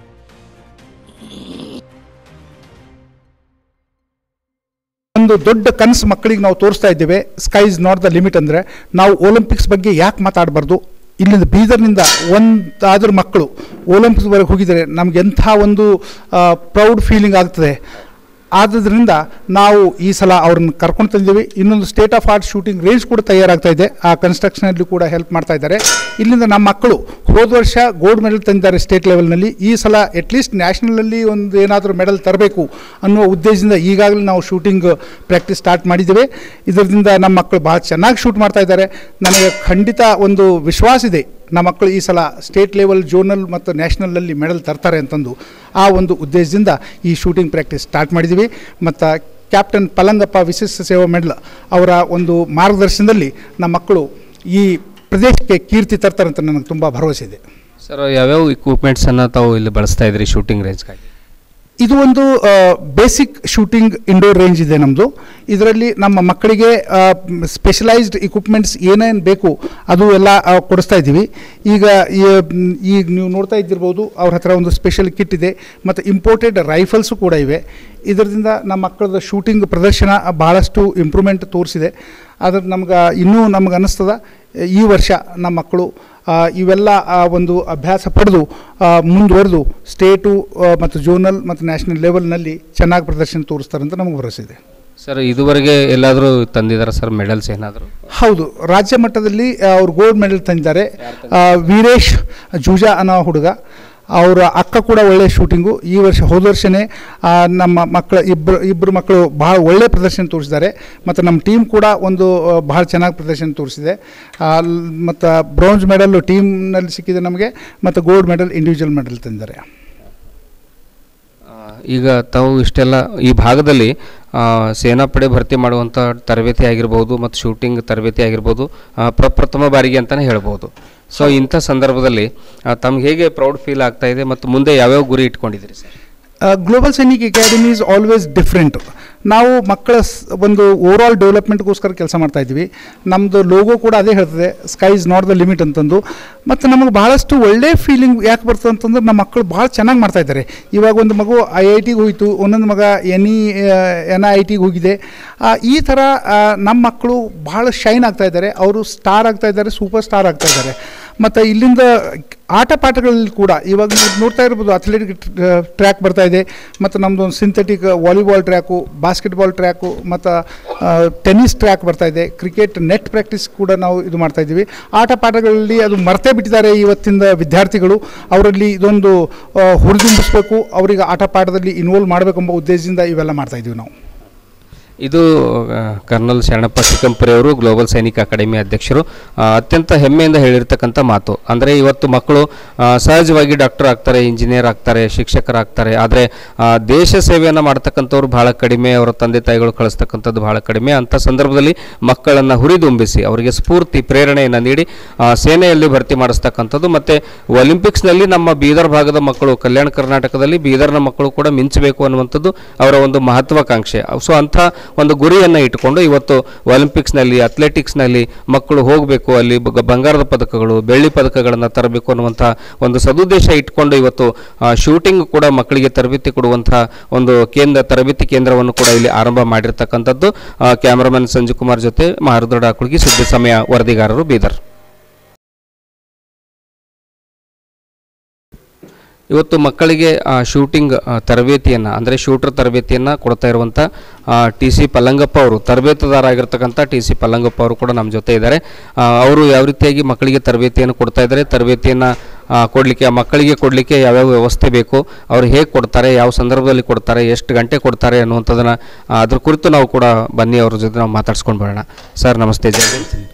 ಒಂದು ದೊಡ್ಡ ಕನಸು ಮಕ್ಕಳಿಗೆ ನಾವು ತೋರಿಸ್ತಾ ಇದ್ದೇವೆ. Sky is not the limit. ಅಂದರೆ ನಾವು ಒಲಿಂಪಿಕ್ಸ್ ಬಗ್ಗೆ ಯಾಕೆ ಮಾತಾಡಬಾರ್ದು? ಇಲ್ಲಿಂದ ಬೀದರ್ನಿಂದ ಒಂದಾದರೂ ಮಕ್ಕಳು ಒಲಿಂಪಿಕ್ಸ್ವರೆಗೆ ಹೋಗಿದರೆ ನಮ್ಗೆ ಎಂಥ ಒಂದು ಪ್ರೌಡ್ ಫೀಲಿಂಗ್ ಆಗ್ತದೆ. ಆದ್ದರಿಂದ ನಾವು ಈ ಸಲ ಅವ್ರನ್ನ ಕರ್ಕೊಂಡು ತಂದಿದ್ದೀವಿ. ಇನ್ನೊಂದು state of art shooting range ಕೂಡ ತಯಾರಾಗ್ತಾ ಇದೆ. ಆ ಕನ್ಸ್ಟ್ರಕ್ಷನಲ್ಲಿ ಕೂಡ ಹೆಲ್ಪ್ ಮಾಡ್ತಾ ಇದ್ದಾರೆ. ಇಲ್ಲಿಂದ ನಮ್ಮ ಮಕ್ಕಳು ಹೋದ ವರ್ಷ ಗೋಲ್ಡ್ ಮೆಡಲ್ ತಂದಿದ್ದಾರೆ ಸ್ಟೇಟ್ ಲೆವೆಲ್ನಲ್ಲಿ. ಈ ಸಲ ಅಟ್ಲೀಸ್ಟ್ ನ್ಯಾಷನಲಲ್ಲಿ ಒಂದು ಏನಾದರೂ ಮೆಡಲ್ ತರಬೇಕು ಅನ್ನುವ ಉದ್ದೇಶದಿಂದ ಈಗಾಗಲೇ ನಾವು ಶೂಟಿಂಗ್ ಪ್ರಾಕ್ಟೀಸ್ ಸ್ಟಾರ್ಟ್ ಮಾಡಿದ್ದೇವೆ. ಇದರಿಂದ ನಮ್ಮ ಮಕ್ಕಳು ಭಾಳ ಚೆನ್ನಾಗಿ ಶೂಟ್ ಮಾಡ್ತಾ ಇದ್ದಾರೆ. ನನಗೆ ಖಂಡಿತ ಒಂದು ವಿಶ್ವಾಸ ಇದೆ ನಮ್ಮ ಮಕ್ಕಳು ಈ ಸಲ ಸ್ಟೇಟ್ ಲೆವೆಲ್, ಜೋನಲ್ ಮತ್ತು ನ್ಯಾಷನಲಲ್ಲಿ ಮೆಡಲ್ ತರ್ತಾರೆ ಅಂತಂದು ಆ ಒಂದು ಉದ್ದೇಶದಿಂದ ಈ ಶೂಟಿಂಗ್ ಪ್ರಾಕ್ಟೀಸ್ ಸ್ಟಾರ್ಟ್ ಮಾಡಿದ್ದೀವಿ. ಮತ್ತು ಕ್ಯಾಪ್ಟನ್ ಫಲಂಗಪ್ಪ ವಿಶಿಷ್ಟ ಸೇವಾ ಮೆಡಲ್ ಅವರ ಒಂದು ಮಾರ್ಗದರ್ಶನದಲ್ಲಿ ನಮ್ಮ ಮಕ್ಕಳು ಈ ಪ್ರದೇಶಕ್ಕೆ ಕೀರ್ತಿ ತರ್ತಾರೆ ಅಂತ ನನಗೆ ತುಂಬ ಭರವಸೆ ಇದೆ. ಸರ್, ಯಾವ್ಯಾವ ಇಕ್ವಿಪ್ಮೆಂಟ್ಸನ್ನು ತಾವು ಇಲ್ಲಿ ಬಳಸ್ತಾ ಇದ್ರಿ ಶೂಟಿಂಗ್ ರೇಂಜ್ಗಾಗಿ? ಇದು ಒಂದು ಬೇಸಿಕ್ ಶೂಟಿಂಗ್ ಇಂಡೋರ್ ರೇಂಜ್ ಇದೆ ನಮ್ಮದು. ಇದರಲ್ಲಿ ನಮ್ಮ ಮಕ್ಕಳಿಗೆ ಸ್ಪೆಷಲೈಸ್ಡ್ ಇಕ್ವಿಪ್ಮೆಂಟ್ಸ್ ಏನೇನು ಬೇಕು ಅದು ಎಲ್ಲ ಕೊಡಿಸ್ತಾ ಇದ್ದೀವಿ. ಈಗ ನೀವು ನೋಡ್ತಾ ಇದ್ದಿರ್ಬೋದು, ಅವ್ರ ಹತ್ರ ಒಂದು ಸ್ಪೆಷಲ್ ಕಿಟ್ ಇದೆ ಮತ್ತು ಇಂಪೋರ್ಟೆಡ್ ರೈಫಲ್ಸು ಕೂಡ ಇವೆ. ಇದರಿಂದ ನಮ್ಮ ಮಕ್ಕಳದ ಶೂಟಿಂಗ್ ಪ್ರದರ್ಶನ ಭಾಳಷ್ಟು ಇಂಪ್ರೂವ್ಮೆಂಟ್ ತೋರಿಸಿದೆ. ಆದರೆ ಇನ್ನೂ ನಮ್ಗೆ ಅನ್ನಿಸ್ತದ ಈ ವರ್ಷ ನಮ್ಮ ಮಕ್ಕಳು ಇವೆಲ್ಲ ಒಂದು ಅಭ್ಯಾಸ ಪಡೆದು ಮುಂದುವರೆದು ಸ್ಟೇಟು ಮತ್ತು ಜೋನಲ್ ಮತ್ತು ನ್ಯಾಷನಲ್ ಲೆವೆಲ್ನಲ್ಲಿ ಚೆನ್ನಾಗಿ ಪ್ರದರ್ಶನ ತೋರಿಸ್ತಾರೆ ಅಂತ ನಮಗೆ ಭರವಸೆ ಇದೆ. ಸರ್, ಇದುವರೆಗೆ ಎಲ್ಲಾದರೂ ತಂದಿದ್ದಾರೆ ಸರ್ ಮೆಡಲ್ಸ್ ಏನಾದರೂ? ಹೌದು, ರಾಜ್ಯ ಮಟ್ಟದಲ್ಲಿ ಅವರು ಗೋಲ್ಡ್ ಮೆಡಲ್ ತಂದಿದ್ದಾರೆ. ವೀರೇಶ್ ಜೂಜಾ ಅನ್ನೋ ಹುಡುಗ, ಅವರ ಅಕ್ಕ ಕೂಡ ಒಳ್ಳೆಯ ಶೂಟಿಂಗು. ಈ ವರ್ಷ ಹೋದ ವರ್ಷವೇ ನಮ್ಮ ಮಕ್ಕಳ ಇಬ್ಬರು ಮಕ್ಕಳು ಭಾಳ ಒಳ್ಳೆಯ ಪ್ರದರ್ಶನ ತೋರಿಸಿದ್ದಾರೆ. ಮತ್ತು ನಮ್ಮ ಟೀಮ್ ಕೂಡ ಒಂದು ಭಾಳ ಚೆನ್ನಾಗಿ ಪ್ರದರ್ಶನ ತೋರಿಸಿದೆ. ಮತ್ತು ಬ್ರೋಂಜ್ ಮೆಡಲ್ಲು ಟೀಮ್ನಲ್ಲಿ ಸಿಕ್ಕಿದೆ ನಮಗೆ, ಮತ್ತು ಗೋಲ್ಡ್ ಮೆಡಲ್ ಇಂಡಿವಿಜುವಲ್ ಮೆಡಲ್ ತಂದಿದ್ದಾರೆ. ಈಗ ತಾವು ಇಷ್ಟೆಲ್ಲ ಈ ಭಾಗದಲ್ಲಿ ಸೇನಾಪಡೆ ಭರ್ತಿ ಮಾಡುವಂಥ ತರಬೇತಿ ಆಗಿರ್ಬೋದು ಮತ್ತು ಶೂಟಿಂಗ್ ತರಬೇತಿ ಆಗಿರ್ಬೋದು ಪ್ರಪ್ರಥಮ ಬಾರಿಗೆ ಅಂತಲೇ ಹೇಳ್ಬೋದು. ಸೊ ಇಂಥ ಸಂದರ್ಭದಲ್ಲಿ ತಮ್ಗೆ ಹೇಗೆ ಪ್ರೌಡ್ ಫೀಲ್ ಆಗ್ತಾ ಇದೆ ಮತ್ತು ಮುಂದೆ ಯಾವ್ಯಾವ ಗುರಿ ಇಟ್ಕೊಂಡಿದ್ದೀರಿ ಸರ್? Global Sainik academy is always different. ನಾವು ಮಕ್ಕಳ ಒಂದು ಓವರಾಲ್ ಡೆವಲಪ್ಮೆಂಟ್ಗೋಸ್ಕರ ಕೆಲಸ ಮಾಡ್ತಾ ಇದ್ದೀವಿ. ನಮ್ಮದು ಲೋಗೋ ಕೂಡ ಅದೇ ಹೇಳ್ತದೆ, sky is not the limit ಅಂತಂದು. ಮತ್ತು ನಮಗೆ ಭಾಳಷ್ಟು ಒಳ್ಳೆ ಫೀಲಿಂಗ್ ಯಾಕೆ ಬರ್ತದೆ ಅಂತಂದ್ರೆ ನಮ್ಮ ಮಕ್ಕಳು ಭಾಳ ಚೆನ್ನಾಗಿ ಮಾಡ್ತಾ ಇದ್ದಾರೆ. ಇವಾಗ ಒಂದು ಮಗು IITಗೆ ಹೋಯಿತು, ಒಂದೊಂದು ಮಗ NIITಗೆ ಹೋಗಿದೆ. ಈ ಥರ ನಮ್ಮ ಮಕ್ಕಳು ಭಾಳ ಶೈನ್ ಆಗ್ತಾ ಇದ್ದಾರೆ. ಅವರು ಸ್ಟಾರ್ ಆಗ್ತಾ ಇದ್ದಾರೆ, ಸೂಪರ್ ಸ್ಟಾರ್ ಆಗ್ತಾ ಇದ್ದಾರೆ. ಮತ್ತು ಇಲ್ಲಿಂದ ಆಟ ಪಾಠಗಳಲ್ಲಿ ಕೂಡ ಇವಾಗ ನೀವು ನೋಡ್ತಾ ಇರ್ಬೋದು, ಅಥ್ಲೆಟಿಕ್ ಟ್ರ್ಯಾಕ್ ಬರ್ತಾ ಇದೆ, ಮತ್ತು ನಮ್ಮದು ಒಂದು synthetic volleyball track, basketball track, ಮತ್ತು ಟೆನ್ನಿಸ್ ಟ್ರ್ಯಾಕ್ ಬರ್ತಾ ಇದೆ. ಕ್ರಿಕೆಟ್ ನೆಟ್ ಪ್ರಾಕ್ಟೀಸ್ ಕೂಡ ನಾವು ಇದು ಮಾಡ್ತಾ ಇದ್ದೀವಿ. ಆಟ ಪಾಠಗಳಲ್ಲಿ ಅದು ಮರ್ತೇ ಬಿಟ್ಟಿದ್ದಾರೆ ಇವತ್ತಿನ ವಿದ್ಯಾರ್ಥಿಗಳು. ಅವರಲ್ಲಿ ಇದೊಂದು ಹುರಿದುಂಬಿಸ್ಬೇಕು, ಅವರಿಗೆ ಆಟ ಪಾಠದಲ್ಲಿ ಇನ್ವಾಲ್ವ್ ಮಾಡಬೇಕೆಂಬ ಉದ್ದೇಶದಿಂದ ಇವೆಲ್ಲ ಮಾಡ್ತಾ ಇದ್ದೀವಿ ನಾವು. ಇದು ಕರ್ನಲ್ ಶರಣಪ್ಪ ಚಿಕ್ಕಂಪುರಿ ಅವರು ಗ್ಲೋಬಲ್ ಸೈನಿಕ ಅಕಾಡೆಮಿ ಅಧ್ಯಕ್ಷರು ಅತ್ಯಂತ ಹೆಮ್ಮೆಯಿಂದ ಹೇಳಿರ್ತಕ್ಕಂಥ ಮಾತು. ಅಂದರೆ ಇವತ್ತು ಮಕ್ಕಳು ಸಹಜವಾಗಿ ಡಾಕ್ಟರ್ ಆಗ್ತಾರೆ, ಇಂಜಿನಿಯರ್ ಆಗ್ತಾರೆ, ಶಿಕ್ಷಕರಾಗ್ತಾರೆ. ಆದರೆ ದೇಶ ಸೇವೆಯನ್ನು ಮಾಡ್ತಕ್ಕಂಥವ್ರು ಬಹಳ ಕಡಿಮೆ, ಅವರ ತಂದೆ ತಾಯಿಗಳು ಕಳಿಸ್ತಕ್ಕಂಥದ್ದು ಬಹಳ ಕಡಿಮೆ. ಅಂಥ ಸಂದರ್ಭದಲ್ಲಿ ಮಕ್ಕಳನ್ನು ಹುರಿದುಂಬಿಸಿ ಅವರಿಗೆ ಸ್ಫೂರ್ತಿ ಪ್ರೇರಣೆಯನ್ನು ನೀಡಿ ಸೇನೆಯಲ್ಲಿ ಭರ್ತಿ ಮಾಡಿಸ್ತಕ್ಕಂಥದ್ದು. ಮತ್ತು ಒಲಿಂಪಿಕ್ಸ್ನಲ್ಲಿ ನಮ್ಮ ಬೀದರ್ ಭಾಗದ ಮಕ್ಕಳು, ಕಲ್ಯಾಣ ಕರ್ನಾಟಕದಲ್ಲಿ ಬೀದರ್ನ ಮಕ್ಕಳು ಕೂಡ ಮಿಂಚಬೇಕು ಅನ್ನುವಂಥದ್ದು ಅವರ ಒಂದು ಮಹತ್ವಾಕಾಂಕ್ಷೆ. ಸೊ ಅಂಥ ಒಂದು ಗುರಿಯನ್ನು ಇಟ್ಟುಕೊಂಡು ಇವತ್ತು ಒಲಿಂಪಿಕ್ಸ್ನಲ್ಲಿ, ಅಥ್ಲೆಟಿಕ್ಸ್ನಲ್ಲಿ ಮಕ್ಕಳು ಹೋಗಬೇಕು, ಅಲ್ಲಿ ಬಂಗಾರದ ಪದಕಗಳು, ಬೆಳ್ಳಿ ಪದಕಗಳನ್ನು ತರಬೇಕು ಅನ್ನುವಂಥ ಒಂದು ಸದುದ್ದೇಶ ಇಟ್ಕೊಂಡು ಇವತ್ತು ಶೂಟಿಂಗ್ ಕೂಡ ಮಕ್ಕಳಿಗೆ ತರಬೇತಿ ಕೊಡುವಂಥ ಒಂದು ತರಬೇತಿ ಕೇಂದ್ರವನ್ನು ಕೂಡ ಇಲ್ಲಿ ಆರಂಭ ಮಾಡಿರ್ತಕ್ಕಂಥದ್ದು. ಕ್ಯಾಮರಾಮನ್ ಸಂಜು ಕುಮಾರ್ ಜೊತೆ ಮಹಾರುದ್ರ ಡಾಕುಳ್ಗಿ, ಸುದ್ದಿ ಸಮಯ ವರದಿಗಾರರು, ಬೀದರ್. ಇವತ್ತು ಮಕ್ಕಳಿಗೆ ಶೂಟಿಂಗ್ ತರಬೇತಿಯನ್ನು, ಅಂದರೆ ಶೂಟರ್ ತರಬೇತಿಯನ್ನು ಕೊಡ್ತಾ ಇರುವಂಥ TC ಪಲ್ಲಂಗಪ್ಪ ಅವರು, ತರಬೇತುದಾರ ಆಗಿರ್ತಕ್ಕಂಥ TC ಪಲ್ಲಂಗಪ್ಪ ಅವರು ಕೂಡ ನಮ್ಮ ಜೊತೆ ಇದ್ದಾರೆ. ಅವರು ಯಾವ ರೀತಿಯಾಗಿ ಮಕ್ಕಳಿಗೆ ತರಬೇತಿಯನ್ನು ಕೊಡ್ತಾ ಇದ್ದಾರೆ, ತರಬೇತಿಯನ್ನು ಮಕ್ಕಳಿಗೆ ಕೊಡಲಿಕ್ಕೆ ಯಾವ್ಯಾವ ವ್ಯವಸ್ಥೆ ಬೇಕು, ಅವರು ಹೇಗೆ ಕೊಡ್ತಾರೆ, ಯಾವ ಸಂದರ್ಭದಲ್ಲಿ ಕೊಡ್ತಾರೆ, ಎಷ್ಟು ಗಂಟೆ ಕೊಡ್ತಾರೆ ಅನ್ನುವಂಥದ್ದನ್ನು ಅದ್ರ ಕುರಿತು ನಾವು ಕೂಡ ಬನ್ನಿ ಅವ್ರ ಜೊತೆ ನಾವು ಮಾತಾಡ್ಸ್ಕೊಂಡು ಬರೋಣ. ಸರ್ ನಮಸ್ತೆ.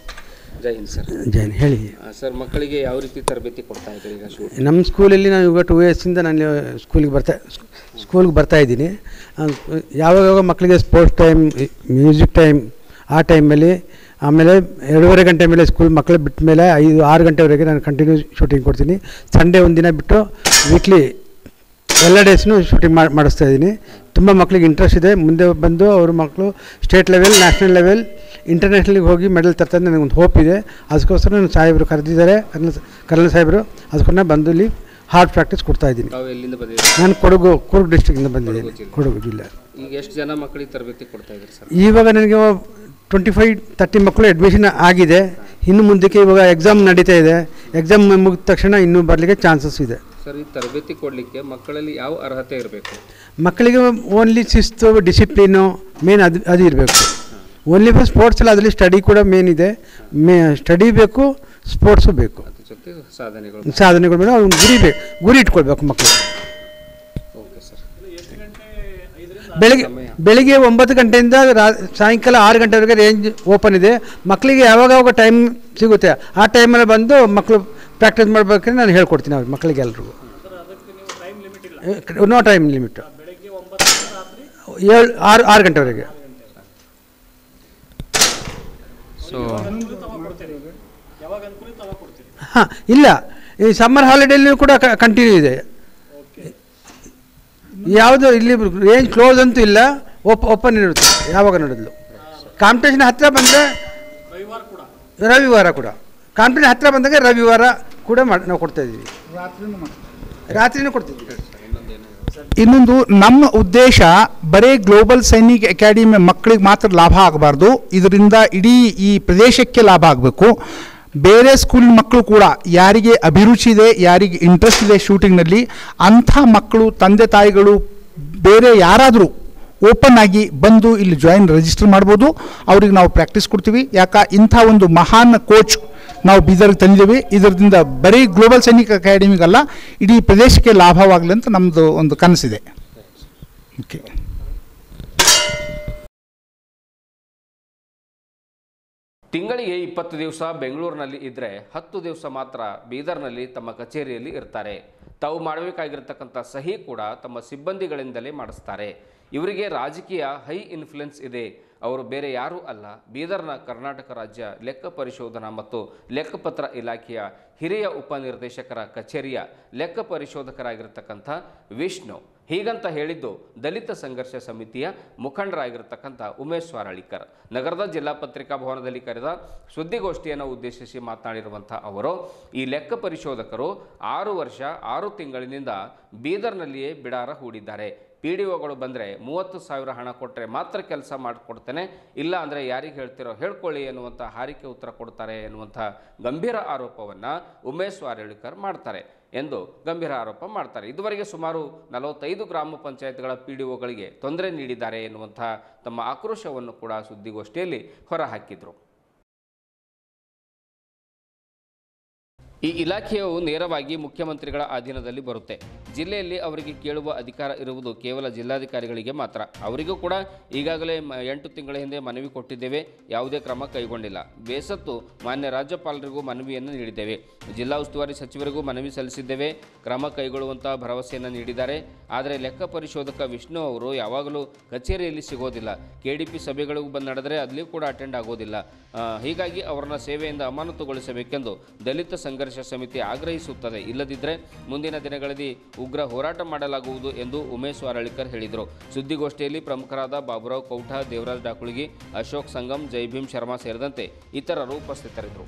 ಜೈ ಹಿಂದ್ ಸರ್. ಜೈನ್ ಹೇಳಿ ಸರ್, ಮಕ್ಕಳಿಗೆ ಯಾವ ರೀತಿ ತರಬೇತಿ ಕೊಡ್ತಾ ಇದ್ದೀರಿ ಈಗ? ನಮ್ಮ ಸ್ಕೂಲಲ್ಲಿ ನಾನು ಇವಾಗ 2 ಇಯರ್ಸಿಂದ ನಾನು ಸ್ಕೂಲ್ಗೆ ಬರ್ತಾ ಇದ್ದೀನಿ. ಯಾವಾಗ ಮಕ್ಕಳಿಗೆ ಸ್ಪೋರ್ಟ್ಸ್ ಟೈಮ್, ಮ್ಯೂಸಿಕ್ ಟೈಮ್, ಆ ಟೈಮಲ್ಲಿ, ಆಮೇಲೆ 2.5 ಗಂಟೆ ಮೇಲೆ ಸ್ಕೂಲ್ ಮಕ್ಕಳು ಬಿಟ್ಟ ಮೇಲೆ 5-6 ಗಂಟೆವರೆಗೆ ನಾನು ಕಂಟಿನ್ಯೂ ಶೂಟಿಂಗ್ ಕೊಡ್ತೀನಿ. ಸಂಡೇ ಒಂದಿನ ಬಿಟ್ಟು ವೀಕ್ಲಿ ಎಲ್ಲ ಡೇಸ್ನೂ ಶೂಟಿಂಗ್ ಮಾಡಿಸ್ತಾ ಇದ್ದೀನಿ. ತುಂಬ ಮಕ್ಕಳಿಗೆ ಇಂಟ್ರೆಸ್ಟ್ ಇದೆ. ಮುಂದೆ ಬಂದು ಅವ್ರ ಮಕ್ಕಳು ಸ್ಟೇಟ್ ಲೆವೆಲ್, ನ್ಯಾಷನಲ್ ಲೆವೆಲ್, ಇಂಟರ್ನ್ಯಾಷನಲ್ಗೆ ಹೋಗಿ ಮೆಡಲ್ ತರ್ತಾರೆ ನನಗೊಂದು ಹೋಪ್ ಇದೆ. ಅದಕ್ಕೋಸ್ಕರ ನಾನು ಸಾಹೇಬರು ಕರೆದಿದ್ದಾರೆ, ಕರ್ನಲ್ ಸಾಹೇಬರು. ಅದಕ್ಕೋಸ್ಕರ ಬಂದು ಇಲ್ಲಿ ಹಾರ್ಡ್ ಪ್ರಾಕ್ಟೀಸ್ ಕೊಡ್ತಾ ಇದ್ದೀನಿ. ನಾನು ಕೂರ್ಗ್ ಡಿಸ್ಟ್ರಿಕ್ಟಿಂದ ಬಂದಿದ್ದೀನಿ, ಕೊಡಗು ಜಿಲ್ಲೆ. ಈಗ ಎಷ್ಟು ಜನ ಮಕ್ಕಳಿಗೆ ತರಬೇತಿ ಕೊಡ್ತಾ ಇದ್ದಾರೆ ಸರ್? ಇವಾಗ ನನಗೆ 25-30 ಮಕ್ಕಳು ಅಡ್ಮಿಷನ್ ಆಗಿದೆ. ಇನ್ನು ಮುಂದಕ್ಕೆ ಇವಾಗ ಎಕ್ಸಾಮ್ ನಡೀತಾ ಇದೆ. ಎಕ್ಸಾಮ್ ಮುಗಿದ ತಕ್ಷಣ ಇನ್ನೂ ಬರಲಿಕ್ಕೆ ಚಾನ್ಸಸ್ ಇದೆ. ಸರ್, ಈ ತರಬೇತಿ ಕೊಡಲಿಕ್ಕೆ ಮಕ್ಕಳಲ್ಲಿ ಯಾವ ಅರ್ಹತೆ ಇರಬೇಕು? ಮಕ್ಕಳಿಗೆ ಓನ್ಲಿ ಶಿಸ್ತು, ಡಿಸಿಪ್ಲಿನು ಮೇನ್, ಅದು ಇರಬೇಕು. ಓನ್ಲಿ ಫಾರ್ ಸ್ಪೋರ್ಟ್ಸ್ ಅಲ್ಲ, ಅದರಲ್ಲಿ ಸ್ಟಡಿ ಕೂಡ ಮೇನ್ ಇದೆ. ಸ್ಟಡಿ ಬೇಕು, ಸ್ಪೋರ್ಟ್ಸು ಬೇಕು, ಜೊತೆ ಸಾಧನೆಗಳು ಮೇಲೆ ಅವ್ನು ಗುರಿ ಇಟ್ಕೊಳ್ಬೇಕು ಮಕ್ಕಳು. ಬೆಳಿಗ್ಗೆ 9 ಗಂಟೆಯಿಂದ ಸಾಯಂಕಾಲ 6 ಗಂಟೆವರೆಗೆ ರೇಂಜ್ ಓಪನ್ ಇದೆ. ಮಕ್ಕಳಿಗೆ ಯಾವಾಗ ಟೈಮ್ ಸಿಗುತ್ತೆ ಆ ಟೈಮಲ್ಲಿ ಬಂದು ಮಕ್ಕಳು ಪ್ರಾಕ್ಟೀಸ್ ಮಾಡಬೇಕಂದ್ರೆ ನಾನು ಹೇಳ್ಕೊಡ್ತೀನಿ ಅವ್ರಿಗೆ, ಮಕ್ಕಳಿಗೆ ಎಲ್ರಿಗೂ. ನೋ ಟೈಮ್ ಲಿಮಿಟ್, 6 ಗಂಟೆವರೆಗೆ. ಹಾಂ, ಇಲ್ಲ, ಈ ಸಮ್ಮರ್ ಹಾಲಿಡೇಲಿ ಕೂಡ ಕಂಟಿನ್ಯೂ ಇದೆ. ಯಾವುದು ಇಲ್ಲಿ ರೇಂಜ್ ಕ್ಲೋಸ್ ಅಂತೂ ಇಲ್ಲ, ಓಪನ್ ಇರುತ್ತೆ ಯಾವಾಗ ನೋಡಿದ್ಲು. ಕಾಂಪಿಟೇಷನ್ ಹತ್ತಿರ ಬಂದರೆ ರವಿವಾರ ಕೂಡ, ಕಾಂಪಿಟೇಷನ್ ಹತ್ತಿರ ಬಂದಾಗ ರವಿವಾರ ಕೂಡ ನಾವು ಕೊಡ್ತಾಯಿದ್ದೀವಿ, ರಾತ್ರಿನೂ ಕೊಡ್ತಿದ್ದೀವಿ. ಇನ್ನೊಂದು ನಮ್ಮ ಉದ್ದೇಶ ಬರೀ ಗ್ಲೋಬಲ್ ಸೈನಿಕ್ ಅಕಾಡೆಮಿ ಮಕ್ಕಳಿಗೆ ಮಾತ್ರ ಲಾಭ ಆಗಬಾರ್ದು, ಇದರಿಂದ ಇಡೀ ಈ ಪ್ರದೇಶಕ್ಕೆ ಲಾಭ ಆಗಬೇಕು. ಬೇರೆ ಸ್ಕೂಲ್ ಮಕ್ಕಳು ಕೂಡ ಯಾರಿಗೆ ಅಭಿರುಚಿ ಇದೆ, ಯಾರಿಗೆ ಇಂಟ್ರೆಸ್ಟ್ ಇದೆ ಶೂಟಿಂಗ್ನಲ್ಲಿ, ಅಂಥ ಮಕ್ಕಳು ತಂದೆ ತಾಯಿಗಳು ಬೇರೆ ಯಾರಾದರೂ ಓಪನ್ ಆಗಿ ಬಂದು ಇಲ್ಲಿ ರಿಜಿಸ್ಟರ್ ಮಾಡ್ಬೋದು. ಅವ್ರಿಗೆ ನಾವು ಪ್ರಾಕ್ಟೀಸ್ ಕೊಡ್ತೀವಿ. ಇಂಥ ಒಂದು ಮಹಾನ್ ಕೋಚ್ ನಾವು ಬೀದರ್ಗೆ ತಂದಿದ್ದೀವಿ. ಇದರಿಂದ ಬರೀ ಗ್ಲೋಬಲ್ ಸೈನಿಕ್ ಅಕಾಡೆಮಿಗಲ್ಲ, ಇಡೀ ಪ್ರದೇಶಕ್ಕೆ ಲಾಭವಾಗಲಿ ಅಂತ ನಮ್ಮದು ಒಂದು ಕನಸಿದೆ. ಓಕೆ. ತಿಂಗಳಿಗೆ 20 ದಿವಸ ಬೆಂಗಳೂರಿನಲ್ಲಿ ಇದ್ದರೆ 10 ದಿವಸ ಮಾತ್ರ ಬೀದರ್ನಲ್ಲಿ ತಮ್ಮ ಕಚೇರಿಯಲ್ಲಿ ಇರ್ತಾರೆ. ತಾವು ಮಾಡಬೇಕಾಗಿರ್ತಕ್ಕಂಥ ಸಹಿ ಕೂಡ ತಮ್ಮ ಸಿಬ್ಬಂದಿಗಳಿಂದಲೇ ಮಾಡಿಸ್ತಾರೆ. ಇವರಿಗೆ ರಾಜಕೀಯ ಹೈ ಇನ್ಫ್ಲುಯೆನ್ಸ್ ಇದೆ. ಅವರು ಬೇರೆ ಯಾರೂ ಅಲ್ಲ, ಬೀದರ್ನ ಕರ್ನಾಟಕ ರಾಜ್ಯ ಲೆಕ್ಕ ಪರಿಶೋಧನಾ ಮತ್ತು ಲೆಕ್ಕಪತ್ರ ಇಲಾಖೆಯ ಹಿರಿಯ ಉಪನಿರ್ದೇಶಕರ ಕಚೇರಿಯ ಲೆಕ್ಕ ಪರಿಶೋಧಕರಾಗಿರ್ತಕ್ಕಂಥ ವಿಷ್ಣು. ಹೀಗಂತ ಹೇಳಿದ್ದು ದಲಿತ ಸಂಘರ್ಷ ಸಮಿತಿಯ ಮುಖಂಡರಾಗಿರ್ತಕ್ಕಂಥ ಉಮೇಶ್ ಸ್ವಾರಳಿಕರ್. ನಗರದ ಜಿಲ್ಲಾ ಪತ್ರಿಕಾ ಭವನದಲ್ಲಿ ಕರೆದ ಸುದ್ದಿಗೋಷ್ಠಿಯನ್ನು ಉದ್ದೇಶಿಸಿ ಮಾತನಾಡಿರುವಂಥ ಅವರು, ಈ ಲೆಕ್ಕ ಪರಿಶೋಧಕರು 6 ವರ್ಷ 6 ತಿಂಗಳಿನಿಂದ ಬೀದರ್ನಲ್ಲಿಯೇ ಬಿಡಾರ ಹೂಡಿದ್ದಾರೆ. PDOಗಳು ಬಂದರೆ 30,000 ಹಣ ಕೊಟ್ಟರೆ ಮಾತ್ರ ಕೆಲಸ ಮಾಡಿಕೊಡ್ತೇನೆ, ಇಲ್ಲ ಅಂದರೆ ಯಾರಿಗೆ ಹೇಳ್ತಿರೋ ಹೇಳ್ಕೊಳ್ಳಿ ಎನ್ನುವಂಥ ಹಾರಿಕೆ ಉತ್ತರ ಕೊಡ್ತಾರೆ ಎನ್ನುವಂಥ ಗಂಭೀರ ಆರೋಪವನ್ನು ಉಮೇಶ್ ಸ್ವಾರಳಿಕರ್ ಮಾಡ್ತಾರೆ ಎಂದು ಗಂಭೀರ ಆರೋಪ ಮಾಡ್ತಾರೆ. ಇದುವರೆಗೆ ಸುಮಾರು 45 ಗ್ರಾಮ ಪಂಚಾಯತ್ಗಳ PDOಗಳಿಗೆ ತೊಂದರೆ ನೀಡಿದ್ದಾರೆ ಎನ್ನುವಂಥ ತಮ್ಮ ಆಕ್ರೋಶವನ್ನು ಕೂಡ ಸುದ್ದಿಗೋಷ್ಠಿಯಲ್ಲಿ ಹೊರಹಾಕಿದರು. ಈ ಇಲಾಖೆಯು ನೇರವಾಗಿ ಮುಖ್ಯಮಂತ್ರಿಗಳ ಅಧೀನದಲ್ಲಿ ಬರುತ್ತೆ. ಜಿಲ್ಲೆಯಲ್ಲಿ ಅವರಿಗೆ ಕೇಳುವ ಅಧಿಕಾರ ಇರುವುದು ಕೇವಲ ಜಿಲ್ಲಾಧಿಕಾರಿಗಳಿಗೆ ಮಾತ್ರ. ಅವರಿಗೂ ಕೂಡ ಈಗಾಗಲೇ 8 ತಿಂಗಳ ಹಿಂದೆ ಮನವಿ ಕೊಟ್ಟಿದ್ದೇವೆ, ಯಾವುದೇ ಕ್ರಮ ಕೈಗೊಂಡಿಲ್ಲ. ಬೇಸತ್ತು ಮಾನ್ಯ ರಾಜ್ಯಪಾಲರಿಗೂ ಮನವಿಯನ್ನು ನೀಡಿದ್ದೇವೆ, ಜಿಲ್ಲಾ ಉಸ್ತುವಾರಿ ಸಚಿವರಿಗೂ ಮನವಿ ಸಲ್ಲಿಸಿದ್ದೇವೆ, ಕ್ರಮ ಕೈಗೊಳ್ಳುವಂಥ ಭರವಸೆಯನ್ನು ನೀಡಿದ್ದಾರೆ. ಆದರೆ ಲೆಕ್ಕ ಪರಿಶೋಧಕ ವಿಷ್ಣು ಅವರು ಯಾವಾಗಲೂ ಕಚೇರಿಯಲ್ಲಿ ಸಿಗೋದಿಲ್ಲ, KDP ಸಭೆಗಳಿಗೂ ಬಂದು ನಡೆದರೆ ಅಲ್ಲಿ ಕೂಡ ಅಟೆಂಡ್ ಆಗೋದಿಲ್ಲ. ಹೀಗಾಗಿ ಅವರನ್ನ ಸೇವೆಯಿಂದ ಅಮಾನತುಗೊಳಿಸಬೇಕೆಂದು ದಲಿತ ಸಂಘರ್ಷ ಸಮಿತಿ ಆಗ್ರಹಿಸುತ್ತದೆ. ಇಲ್ಲದಿದ್ದರೆ ಮುಂದಿನ ದಿನಗಳಲ್ಲಿ ಉಗ್ರ ಹೋರಾಟ ಮಾಡಲಾಗುವುದು ಎಂದು ಉಮೇಶ್ ವಾರಳಿಕರ್ ಹೇಳಿದರು. ಸುದ್ದಿಗೋಷ್ಠಿಯಲ್ಲಿ ಪ್ರಮುಖರಾದ ಬಾಬುರಾವ್ ಕೌಠ, ದೇವರಾಜ್ ಡಾಕುಳಿಗಿ, ಅಶೋಕ್ ಸಂಗಮ್, ಜೈಭೀಮ್ ಶರ್ಮಾ ಸೇರಿದಂತೆ ಇತರರು ಉಪಸ್ಥಿತರಿದ್ದರು.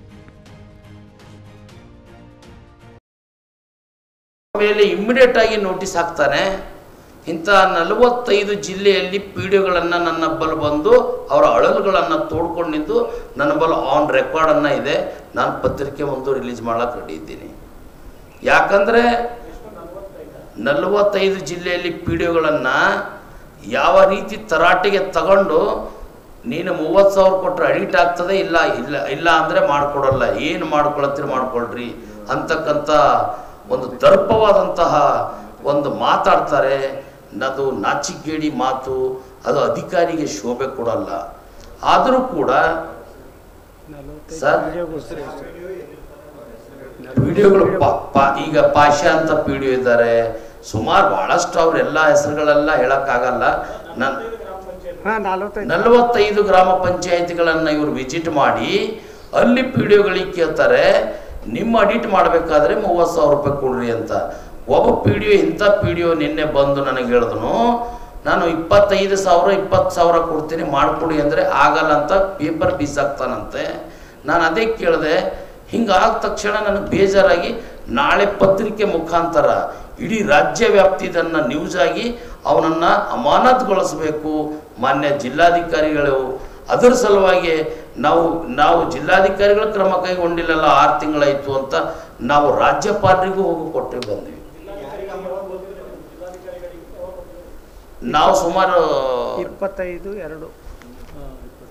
ಮೇಲೆ ಇಮ್ಮಿಡಿಯೇಟ್ ಆಗಿ ನೋಟಿಸ್ ಹಾಕ್ತಾನೆ. ಇಂಥ 45 ಜಿಲ್ಲೆಯಲ್ಲಿ PDOಗಳನ್ನು ನನ್ನ ಬಲ್ ಬಂದು ಅವರ ಅಳಲುಗಳನ್ನು ತೋಡ್ಕೊಂಡಿದ್ದು ನನ್ನ ಬಲ್ ಆನ್ ರೆಕಾರ್ಡನ್ನು ಇದೆ. ನಾನು ಪತ್ರಿಕೆ ಒಂದು ರಿಲೀಸ್ ಮಾಡೋಕೆ ರೆಡಿ ಇದ್ದೀನಿ. ಯಾಕಂದರೆ 45 ಜಿಲ್ಲೆಯಲ್ಲಿ PDOಗಳನ್ನು ಯಾವ ರೀತಿ ತರಾಟೆಗೆ ತಗೊಂಡು ನೀನು 30,000 ಕೊಟ್ಟರೆ ಅಡಿಟ್ ಆಗ್ತದೆ, ಇಲ್ಲ ಇಲ್ಲ ಇಲ್ಲ ಅಂದರೆ ಮಾಡಿಕೊಡಲ್ಲ, ಏನು ಮಾಡ್ಕೊಳತ್ತೀರಿ ಮಾಡ್ಕೊಳ್ರಿ ಅಂತಕ್ಕಂಥ ಒಂದು ದರ್ಪವಾದಂತಹ ಒಂದು ಮಾತಾಡ್ತಾರೆ. ಅದು ನಾಚಿಗೇಡಿ ಮಾತು, ಅದು ಅಧಿಕಾರಿಗೆ ಶೋಭೆ ಕೊಡಲ್ಲ. ಆದರೂ ಕೂಡ ಸರ್ ವಿಡಿಯೋಗಳು ಈಗ ಪಾಷಾ ಅಂತ PDO ಇದ್ದಾರೆ, ಸುಮಾರು ಭಾಳಷ್ಟು ಅವರೆಲ್ಲ ಹೆಸರುಗಳೆಲ್ಲ ಹೇಳೋಕ್ಕಾಗಲ್ಲ. 45 ಗ್ರಾಮ ಪಂಚಾಯಿತಿಗಳನ್ನು ಇವರು ವಿಸಿಟ್ ಮಾಡಿ ಅಲ್ಲಿ PDOಗಳಿಗೆ ಕೇಳ್ತಾರೆ, ನಿಮ್ಮ ಅಡಿಟ್ ಮಾಡಬೇಕಾದ್ರೆ 30,000 ರೂಪಾಯಿ ಕೊಡ್ರಿ ಅಂತ. ಒಬ್ಬ PDO ಇಂಥ PDO ನಿನ್ನೆ ಬಂದು ನನಗೆ ಹೇಳಿದನು, ನಾನು 25,000 20,000 ಕೊಡ್ತೀನಿ ಮಾಡಿಕೊಡಿ ಅಂದರೆ ಆಗಲ್ಲ ಅಂತ ಪೇಪರ್ ಬೀಸಾಕ್ತಾನಂತೆ. ನಾನು ಅದೇ ಕೇಳಿದೆ. ಹಿಂಗಾದ ತಕ್ಷಣ ನನಗೆ ಬೇಜಾರಾಗಿ ನಾಳೆ ಪತ್ರಿಕೆ ಮುಖಾಂತರ ಇಡೀ ರಾಜ್ಯ ವ್ಯಾಪ್ತಿ ಇದನ್ನು ನ್ಯೂಸ್ ಆಗಿ ಅವನನ್ನು ಅಮಾನತುಗೊಳಿಸಬೇಕು ಮಾನ್ಯ ಜಿಲ್ಲಾಧಿಕಾರಿಗಳು. ಅದರ ಸಲುವಾಗಿ ನಾವು ಜಿಲ್ಲಾಧಿಕಾರಿಗಳ ಕ್ರಮ ಕೈಗೊಂಡಿಲ್ಲಲ್ಲ, 6 ತಿಂಗಳಾಯಿತು ಅಂತ ನಾವು ರಾಜ್ಯಪಾಲರಿಗೂ ಹೋಗಿ ಕೊಟ್ಟು ಬಂದ್ವಿ. ನಾವು ಸುಮಾರು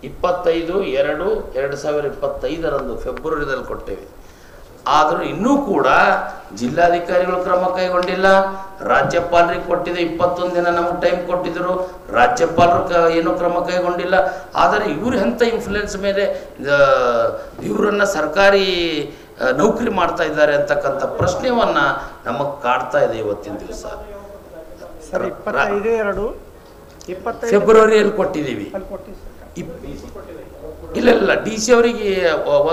25/2/2025 ಫೆಬ್ರವರಿದಲ್ಲಿ ಕೊಟ್ಟೇವೆ. ಆದರೂ ಇನ್ನೂ ಕೂಡ ಜಿಲ್ಲಾಧಿಕಾರಿಗಳು ಕ್ರಮ ಕೈಗೊಂಡಿಲ್ಲ. ರಾಜ್ಯಪಾಲರಿಗೆ ಕೊಟ್ಟಿದೆ 21 ದಿನ ನಮಗೆ ಟೈಮ್ ಕೊಟ್ಟಿದ್ದರು, ರಾಜ್ಯಪಾಲರು ಏನೂ ಕ್ರಮ ಕೈಗೊಂಡಿಲ್ಲ. ಆದರೆ ಇವರು ಎಂಥ ಇನ್ಫ್ಲುಯೆನ್ಸ್ ಮೇಲೆ ಇವರನ್ನು ಸರ್ಕಾರಿ ನೌಕರಿ ಮಾಡ್ತಾ ಇದ್ದಾರೆ ಅಂತಕ್ಕಂಥ ಪ್ರಶ್ನೆಯನ್ನು ನಮಗೆ ಕಾಡ್ತಾ ಇದೆ ಇವತ್ತಿನ ದಿವಸ. ಫೆಬ್ರವರಿಯಲ್ಲಿ ಕೊಟ್ಟಿದ್ದೀವಿ. ಇಲ್ಲ DC ಅವರಿಗೆ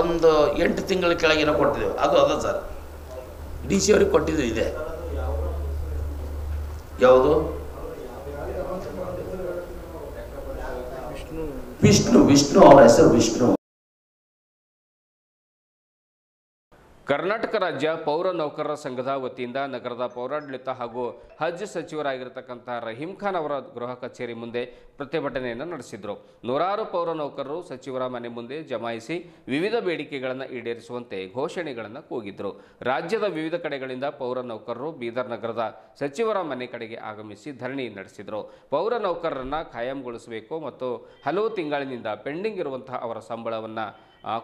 ಒಂದು 8 ತಿಂಗಳ ಕೆಳಗೇನೋ ಕೊಟ್ಟಿದ್ದೇವೆ. ಅದು ಸರ್ DC ಅವ್ರಿಗೆ ಕೊಟ್ಟಿದ್ದು ಇದೆ. ಯಾವುದು? ವಿಷ್ಣು ಅವರ ಹೆಸರು ವಿಷ್ಣು. ಕರ್ನಾಟಕ ರಾಜ್ಯ ಪೌರ ನೌಕರರ ಸಂಘದ ವತಿಯಿಂದ ನಗರದ ಪೌರಾಡಳಿತ ಹಾಗೂ ಹಜ್ ಸಚಿವರಾಗಿರತಕ್ಕಂಥ ರಹೀಂ ಖಾನ್ ಅವರ ಗೃಹ ಕಚೇರಿ ಮುಂದೆ ಪ್ರತಿಭಟನೆಯನ್ನು ನಡೆಸಿದರು. ನೂರಾರು ಪೌರ ನೌಕರರು ಸಚಿವರ ಮನೆ ಮುಂದೆ ಜಮಾಯಿಸಿ ವಿವಿಧ ಬೇಡಿಕೆಗಳನ್ನು ಈಡೇರಿಸುವಂತೆ ಘೋಷಣೆಗಳನ್ನು ಕೂಗಿದ್ರು. ರಾಜ್ಯದ ವಿವಿಧ ಕಡೆಗಳಿಂದ ಪೌರ ನೌಕರರು ಬೀದರ್ ನಗರದ ಸಚಿವರ ಮನೆ ಕಡೆಗೆ ಆಗಮಿಸಿ ಧರಣಿ ನಡೆಸಿದರು. ಪೌರ ನೌಕರರನ್ನು ಖಾಯಂಗೊಳಿಸಬೇಕು ಮತ್ತು ಹಲವು ತಿಂಗಳಿನಿಂದ ಪೆಂಡಿಂಗ್ ಇರುವಂತಹ ಅವರ ಸಂಬಳವನ್ನು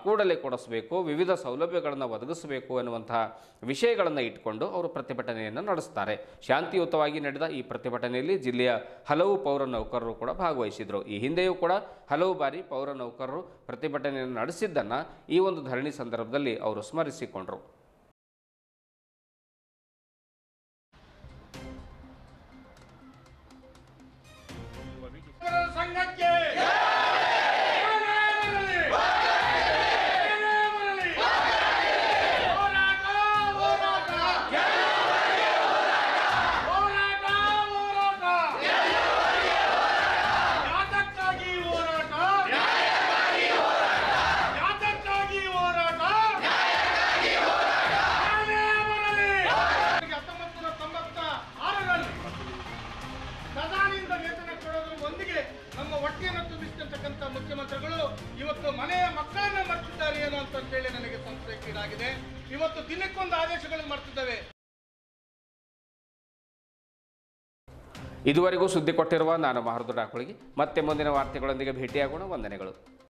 ಕೂಡಲೇ ಕೊಡಿಸಬೇಕು, ವಿವಿಧ ಸೌಲಭ್ಯಗಳನ್ನು ಒದಗಿಸಬೇಕು ಎನ್ನುವಂತಹ ವಿಷಯಗಳನ್ನು ಇಟ್ಟುಕೊಂಡು ಅವರು ಪ್ರತಿಭಟನೆಯನ್ನು ನಡೆಸ್ತಾರೆ. ಶಾಂತಿಯುತವಾಗಿ ನಡೆದ ಈ ಪ್ರತಿಭಟನೆಯಲ್ಲಿ ಜಿಲ್ಲೆಯ ಹಲವು ಪೌರ ನೌಕರರು ಕೂಡ ಭಾಗವಹಿಸಿದರು. ಈ ಹಿಂದೆಯೂ ಕೂಡ ಹಲವು ಬಾರಿ ಪೌರ ನೌಕರರು ಪ್ರತಿಭಟನೆಯನ್ನು ನಡೆಸಿದ್ದನ್ನು ಈ ಒಂದು ಧರಣಿ ಸಂದರ್ಭದಲ್ಲಿ ಅವರು ಸ್ಮರಿಸಿಕೊಂಡರು. ಮುಖ್ಯಮಂತ್ರಿಗಳು ಇವತ್ತು ಮನೆಯ ಮಕ್ಕಳನ್ನ ಮರ್ತಿದ್ದಾರೆ ಏನೋ ಅಂತ ಹೇಳಿ ನನಗೆ ಸಂಶಯಕ್ಕಿಡಾಗಿದೆ. ಇವತ್ತು ದಿನಕ್ಕೊಂದು ಆದೇಶಗಳನ್ನು ಮಾಡ್ತಿದ್ದೇವೆ. ಇದುವರೆಗೂ ಸುದ್ದಿ ಕೊಟ್ಟಿರುವ ನಾನು ಮಹರ್ದು ಡಾಕುಳಿಗಿ. ಮತ್ತೆ ಮುಂದಿನ ವಾರ್ತೆಗಳೊಂದಿಗೆ ಭೇಟಿಯಾಗೋಣ. ವಂದನೆಗಳು.